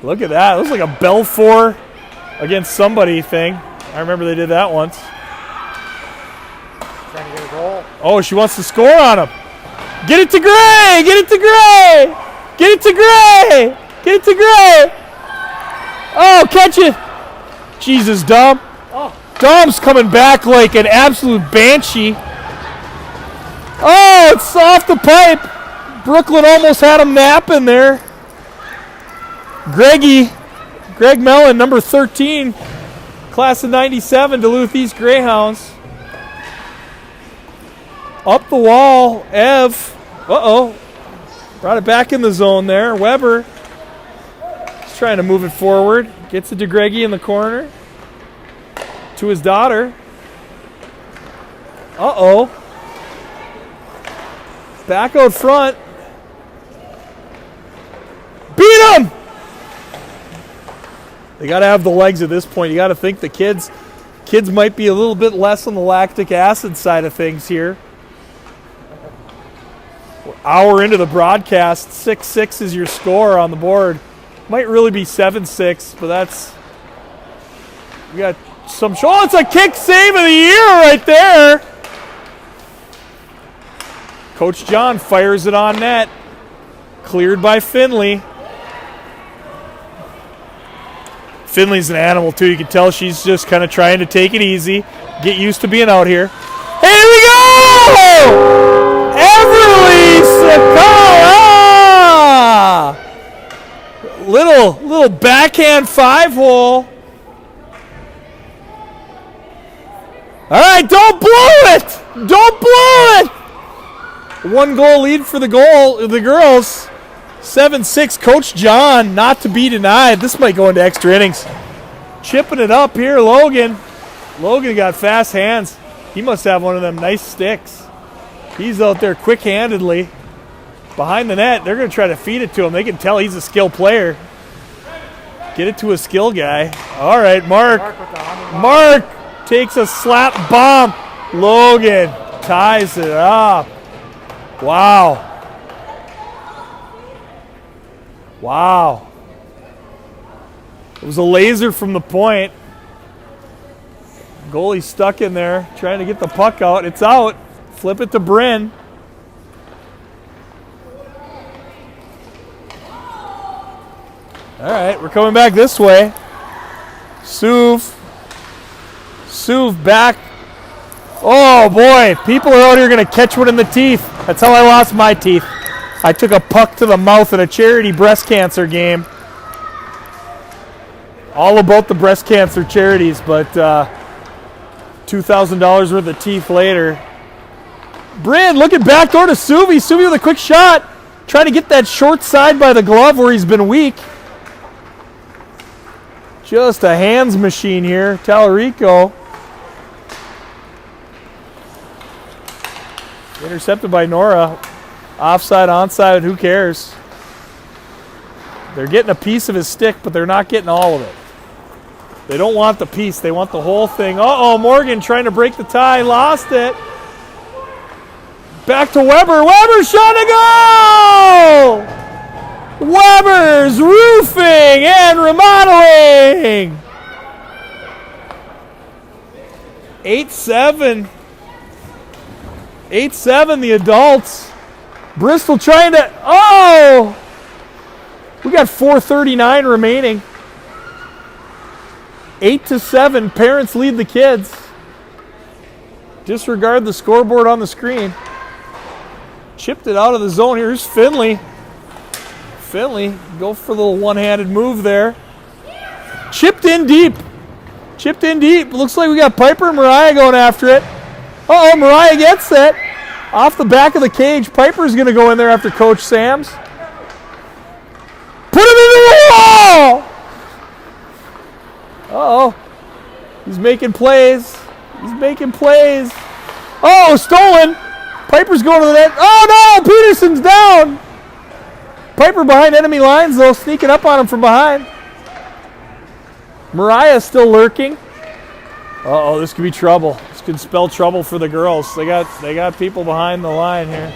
A: Look at that. It looks like a Belfour against somebody thing. I remember they did that once.
C: Trying to get a goal.
A: Oh, she wants to score on him. Get it to Gray! Get it to Gray! Get it to Gray! Get it to Gray! Oh, catch it! Jesus, Dom.
C: Oh.
A: Dom's coming back like an absolute banshee. Oh, it's off the pipe. Brooklyn almost had him napping there. Greg Mellon, number 13, class of 97, Duluth East Greyhounds. Up the wall, Ev. Uh-oh. Brought it back in the zone there. Weber. He's trying to move it forward. Gets it to Greggy in the corner. To his daughter. Uh-oh. Back out front. Beat him! They got to have the legs at this point. You got to think the kids might be a little bit less on the lactic acid side of things here. Hour into the broadcast, 6-6 is your score on the board. Might really be 7-6, but that's... We got some... Oh, it's a kick save of the year right there! Coach John fires it on net. Cleared by Finley. Finley's an animal, too. You can tell she's just kind of trying to take it easy. Get used to being out here. Here we go! Everly Sakala! Little backhand 5-hole. All right, don't blow it! Don't blow it! 1-goal lead for the girls. 7-6, Coach John, not to be denied. This might go into extra innings. Chipping it up here, Logan. Logan got fast hands. He must have one of them nice sticks. He's out there quick-handedly. Behind the net, they're going to try to feed it to him. They can tell he's a skill player. Get it to a skill guy. All right, Mark. Mark takes a slap bomb. Logan ties it up. Wow. Wow. It was a laser from the point. Goalie stuck in there trying to get the puck out. It's out. Flip it to Bryn. All right, we're coming back this way. Suv back. Oh, boy. People are out here going to catch one in the teeth. That's how I lost my teeth. I took a puck to the mouth at a charity breast cancer game. All about the breast cancer charities, but $2,000 worth of teeth later. Bryn looking backdoor to Suvi. Suvi with a quick shot. Trying to get that short side by the glove where he's been weak. Just a hands machine here. Tallarico. Intercepted by Nora. Offside, onside, who cares? They're getting a piece of his stick, but they're not getting all of it. They don't want the piece. They want the whole thing. Uh-oh, Morgan trying to break the tie. Lost it. Back to Weber. Weber shot to go! Weber's Roofing and Remodeling. 8-7. 8-7, the adults. Bristol trying to, oh! We got 4:39 remaining. 8-7, parents lead the kids. Disregard the scoreboard on the screen. Chipped it out of the zone. Here's Finley. Finley, go for the little one-handed move there. Chipped in deep. Chipped in deep. Looks like we got Piper and Mariah going after it. Uh-oh, Mariah gets it. Off the back of the cage. Piper's going to go in there after Coach Sams. Put him into the wall! Uh-oh. He's making plays. He's making plays. Oh, stolen. Piper's going to the net. Oh, no! Peterson's down. Piper behind enemy lines, though, sneaking up on him from behind. Mariah's still lurking. Uh-oh, this could be trouble. This could spell trouble for the girls. They got people behind the line here.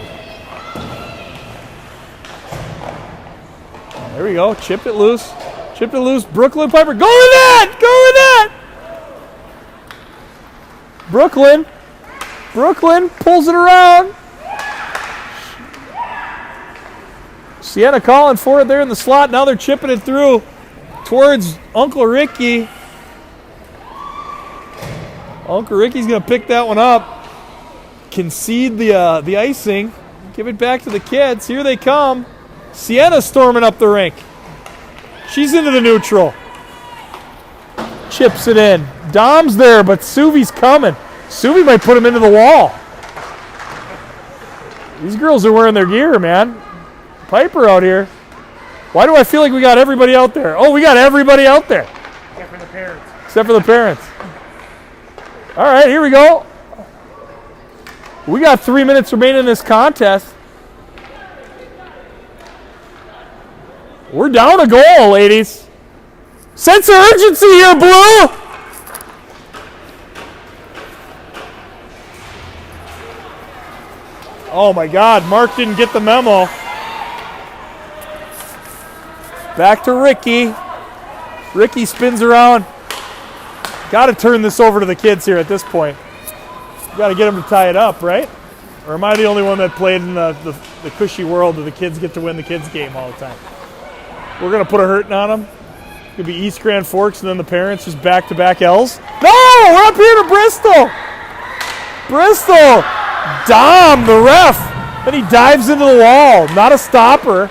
A: There we go. Chipped it loose. Chipped it loose. Brooklyn Piper. Go to net! Go to net! Brooklyn pulls it around. Sienna calling for it there in the slot. Now they're chipping it through towards Uncle Ricky. Uncle Ricky's going to pick that one up. Concede the icing. Give it back to the kids. Here they come. Sienna storming up the rink. She's into the neutral. Chips it in. Dom's there, but Suvi's coming. Suvi might put him into the wall. These girls are wearing their gear, man. Piper out here. Why do I feel like we got everybody out there? Oh, we got everybody out there.
C: Except for the parents.
A: Except for the parents. All right, here we go. We got 3 minutes remaining in this contest. We're down a goal, ladies. Sense of urgency here, Blue. Oh my God, Mark didn't get the memo. Back to Ricky. Ricky spins around. Got to turn this over to the kids here at this point. Got to get them to tie it up, right? Or am I the only one that played in the cushy world where the kids get to win the kids game all the time? We're going to put a hurting on them. It's going to be East Grand Forks and then the parents just back-to-back L's. No! We're up here to Bristol! Bristol! Dom, the ref. Then he dives into the wall. Not a stopper.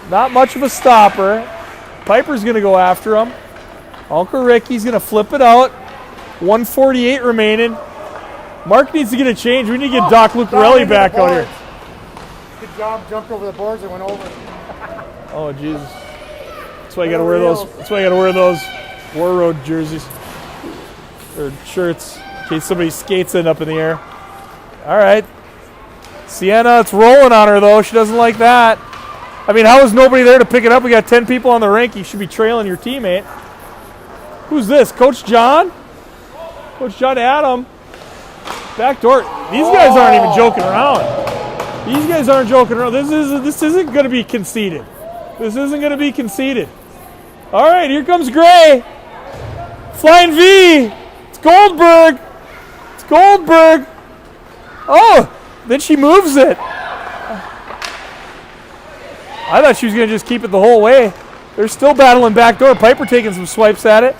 A: Not much of a stopper. Piper's going to go after him. Uncle Ricky's going to flip it out. 148 remaining. Mark needs to get a change. We need to get Doc Lucarelli back out here.
C: Good job, jumped over the boards and went over.
A: Oh, Jesus. That's why I got to wear those. That's why I got to wear those War Road jerseys or shirts in case somebody skates it up in the air. All right. Sienna, it's rolling on her, though. She doesn't like that. I mean, how is nobody there to pick it up? We got 10 people on the rink. You should be trailing your teammate. Who's this? Coach John? Coach John Adam. Back door. These guys aren't even joking around. These guys aren't joking around. This isn't going to be conceded. This isn't going to be conceded. All right, here comes Gray. Flying V. It's Goldberg. It's Goldberg. Oh, then she moves it. I thought she was going to just keep it the whole way. They're still battling back door. Piper taking some swipes at it.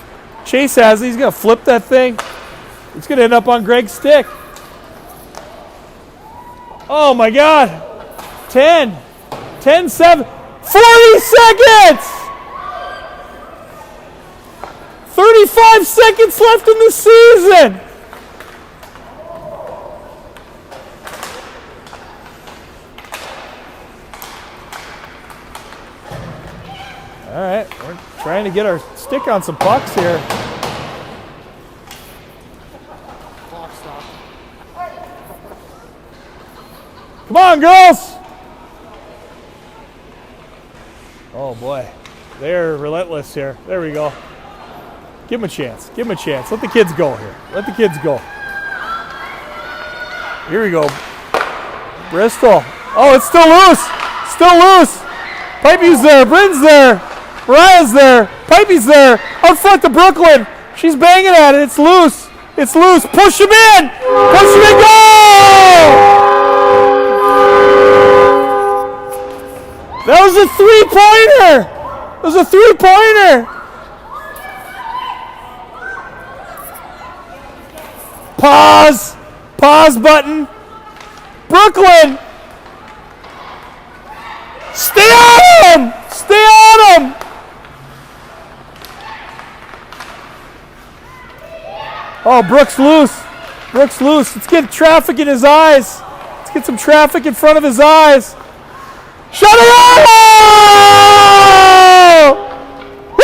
A: Chase has it. He's going to flip that thing. It's going to end up on Greg's stick. Oh, my God. 10, 7, 40 seconds! 35 seconds left in the season! All right, we're trying to get our stick on some pucks here.
C: Clock stop.
A: Come on, girls! Oh, boy. They're relentless here. There we go. Give them a chance. Give them a chance. Let the kids go here. Let the kids go. Here we go. Bristol. Oh, it's still loose. Still loose. Pipey's there. Bryn's there. Mariah's there. Pipey's there. Out front to Brooklyn. She's banging at it. It's loose. It's loose. Push him in. Push him in. Goal! That was a three-pointer. That was a three-pointer. Pause. Pause button. Brooklyn. Stay on him. Stay on him. Oh, Brooks loose. Brooks loose. Let's get traffic in his eyes. Let's get some traffic in front of his eyes. Shut it out! Woo!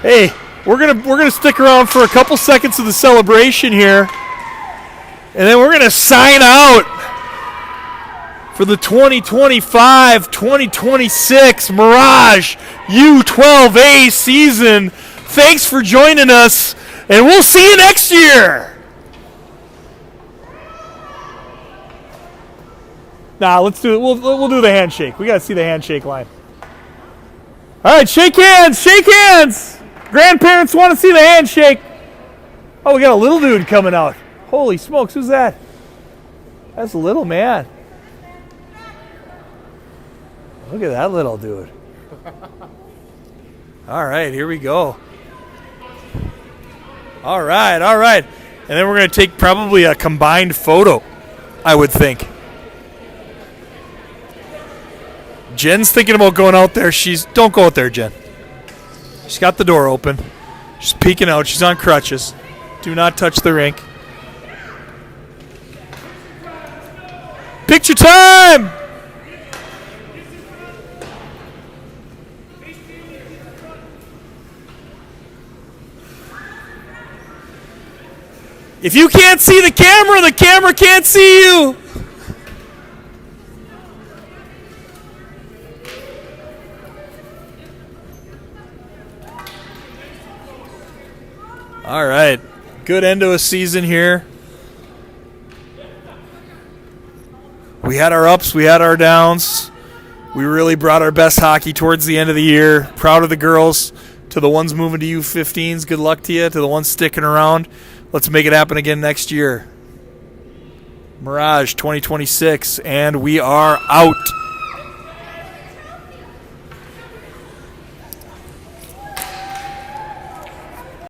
A: Hey, we're gonna stick around for a couple seconds of the celebration here, and then we're gonna sign out for the 2025-2026 Mirage U12A season. Thanks for joining us, and we'll see you next year. Nah, let's do it. We'll do the handshake. We got to see the handshake line. All right, shake hands. Shake hands. Grandparents want to see the handshake. Oh, we got a little dude coming out. Holy smokes, who's that? That's a little man. Look at that little dude. All right, here we go. All right. And then we're going to take probably a combined photo, I would think. Jen's thinking about going out there. Don't go out there, Jen. She's got the door open. She's peeking out. She's on crutches. Do not touch the rink. Picture time! If you can't see the camera can't see you. All right, good end to a season here. We had our ups, we had our downs. We really brought our best hockey towards the end of the year. Proud of the girls. To the ones moving to U15s, good luck to you. To the ones sticking around, let's make it happen again next year. Mirage 2026, and we are out.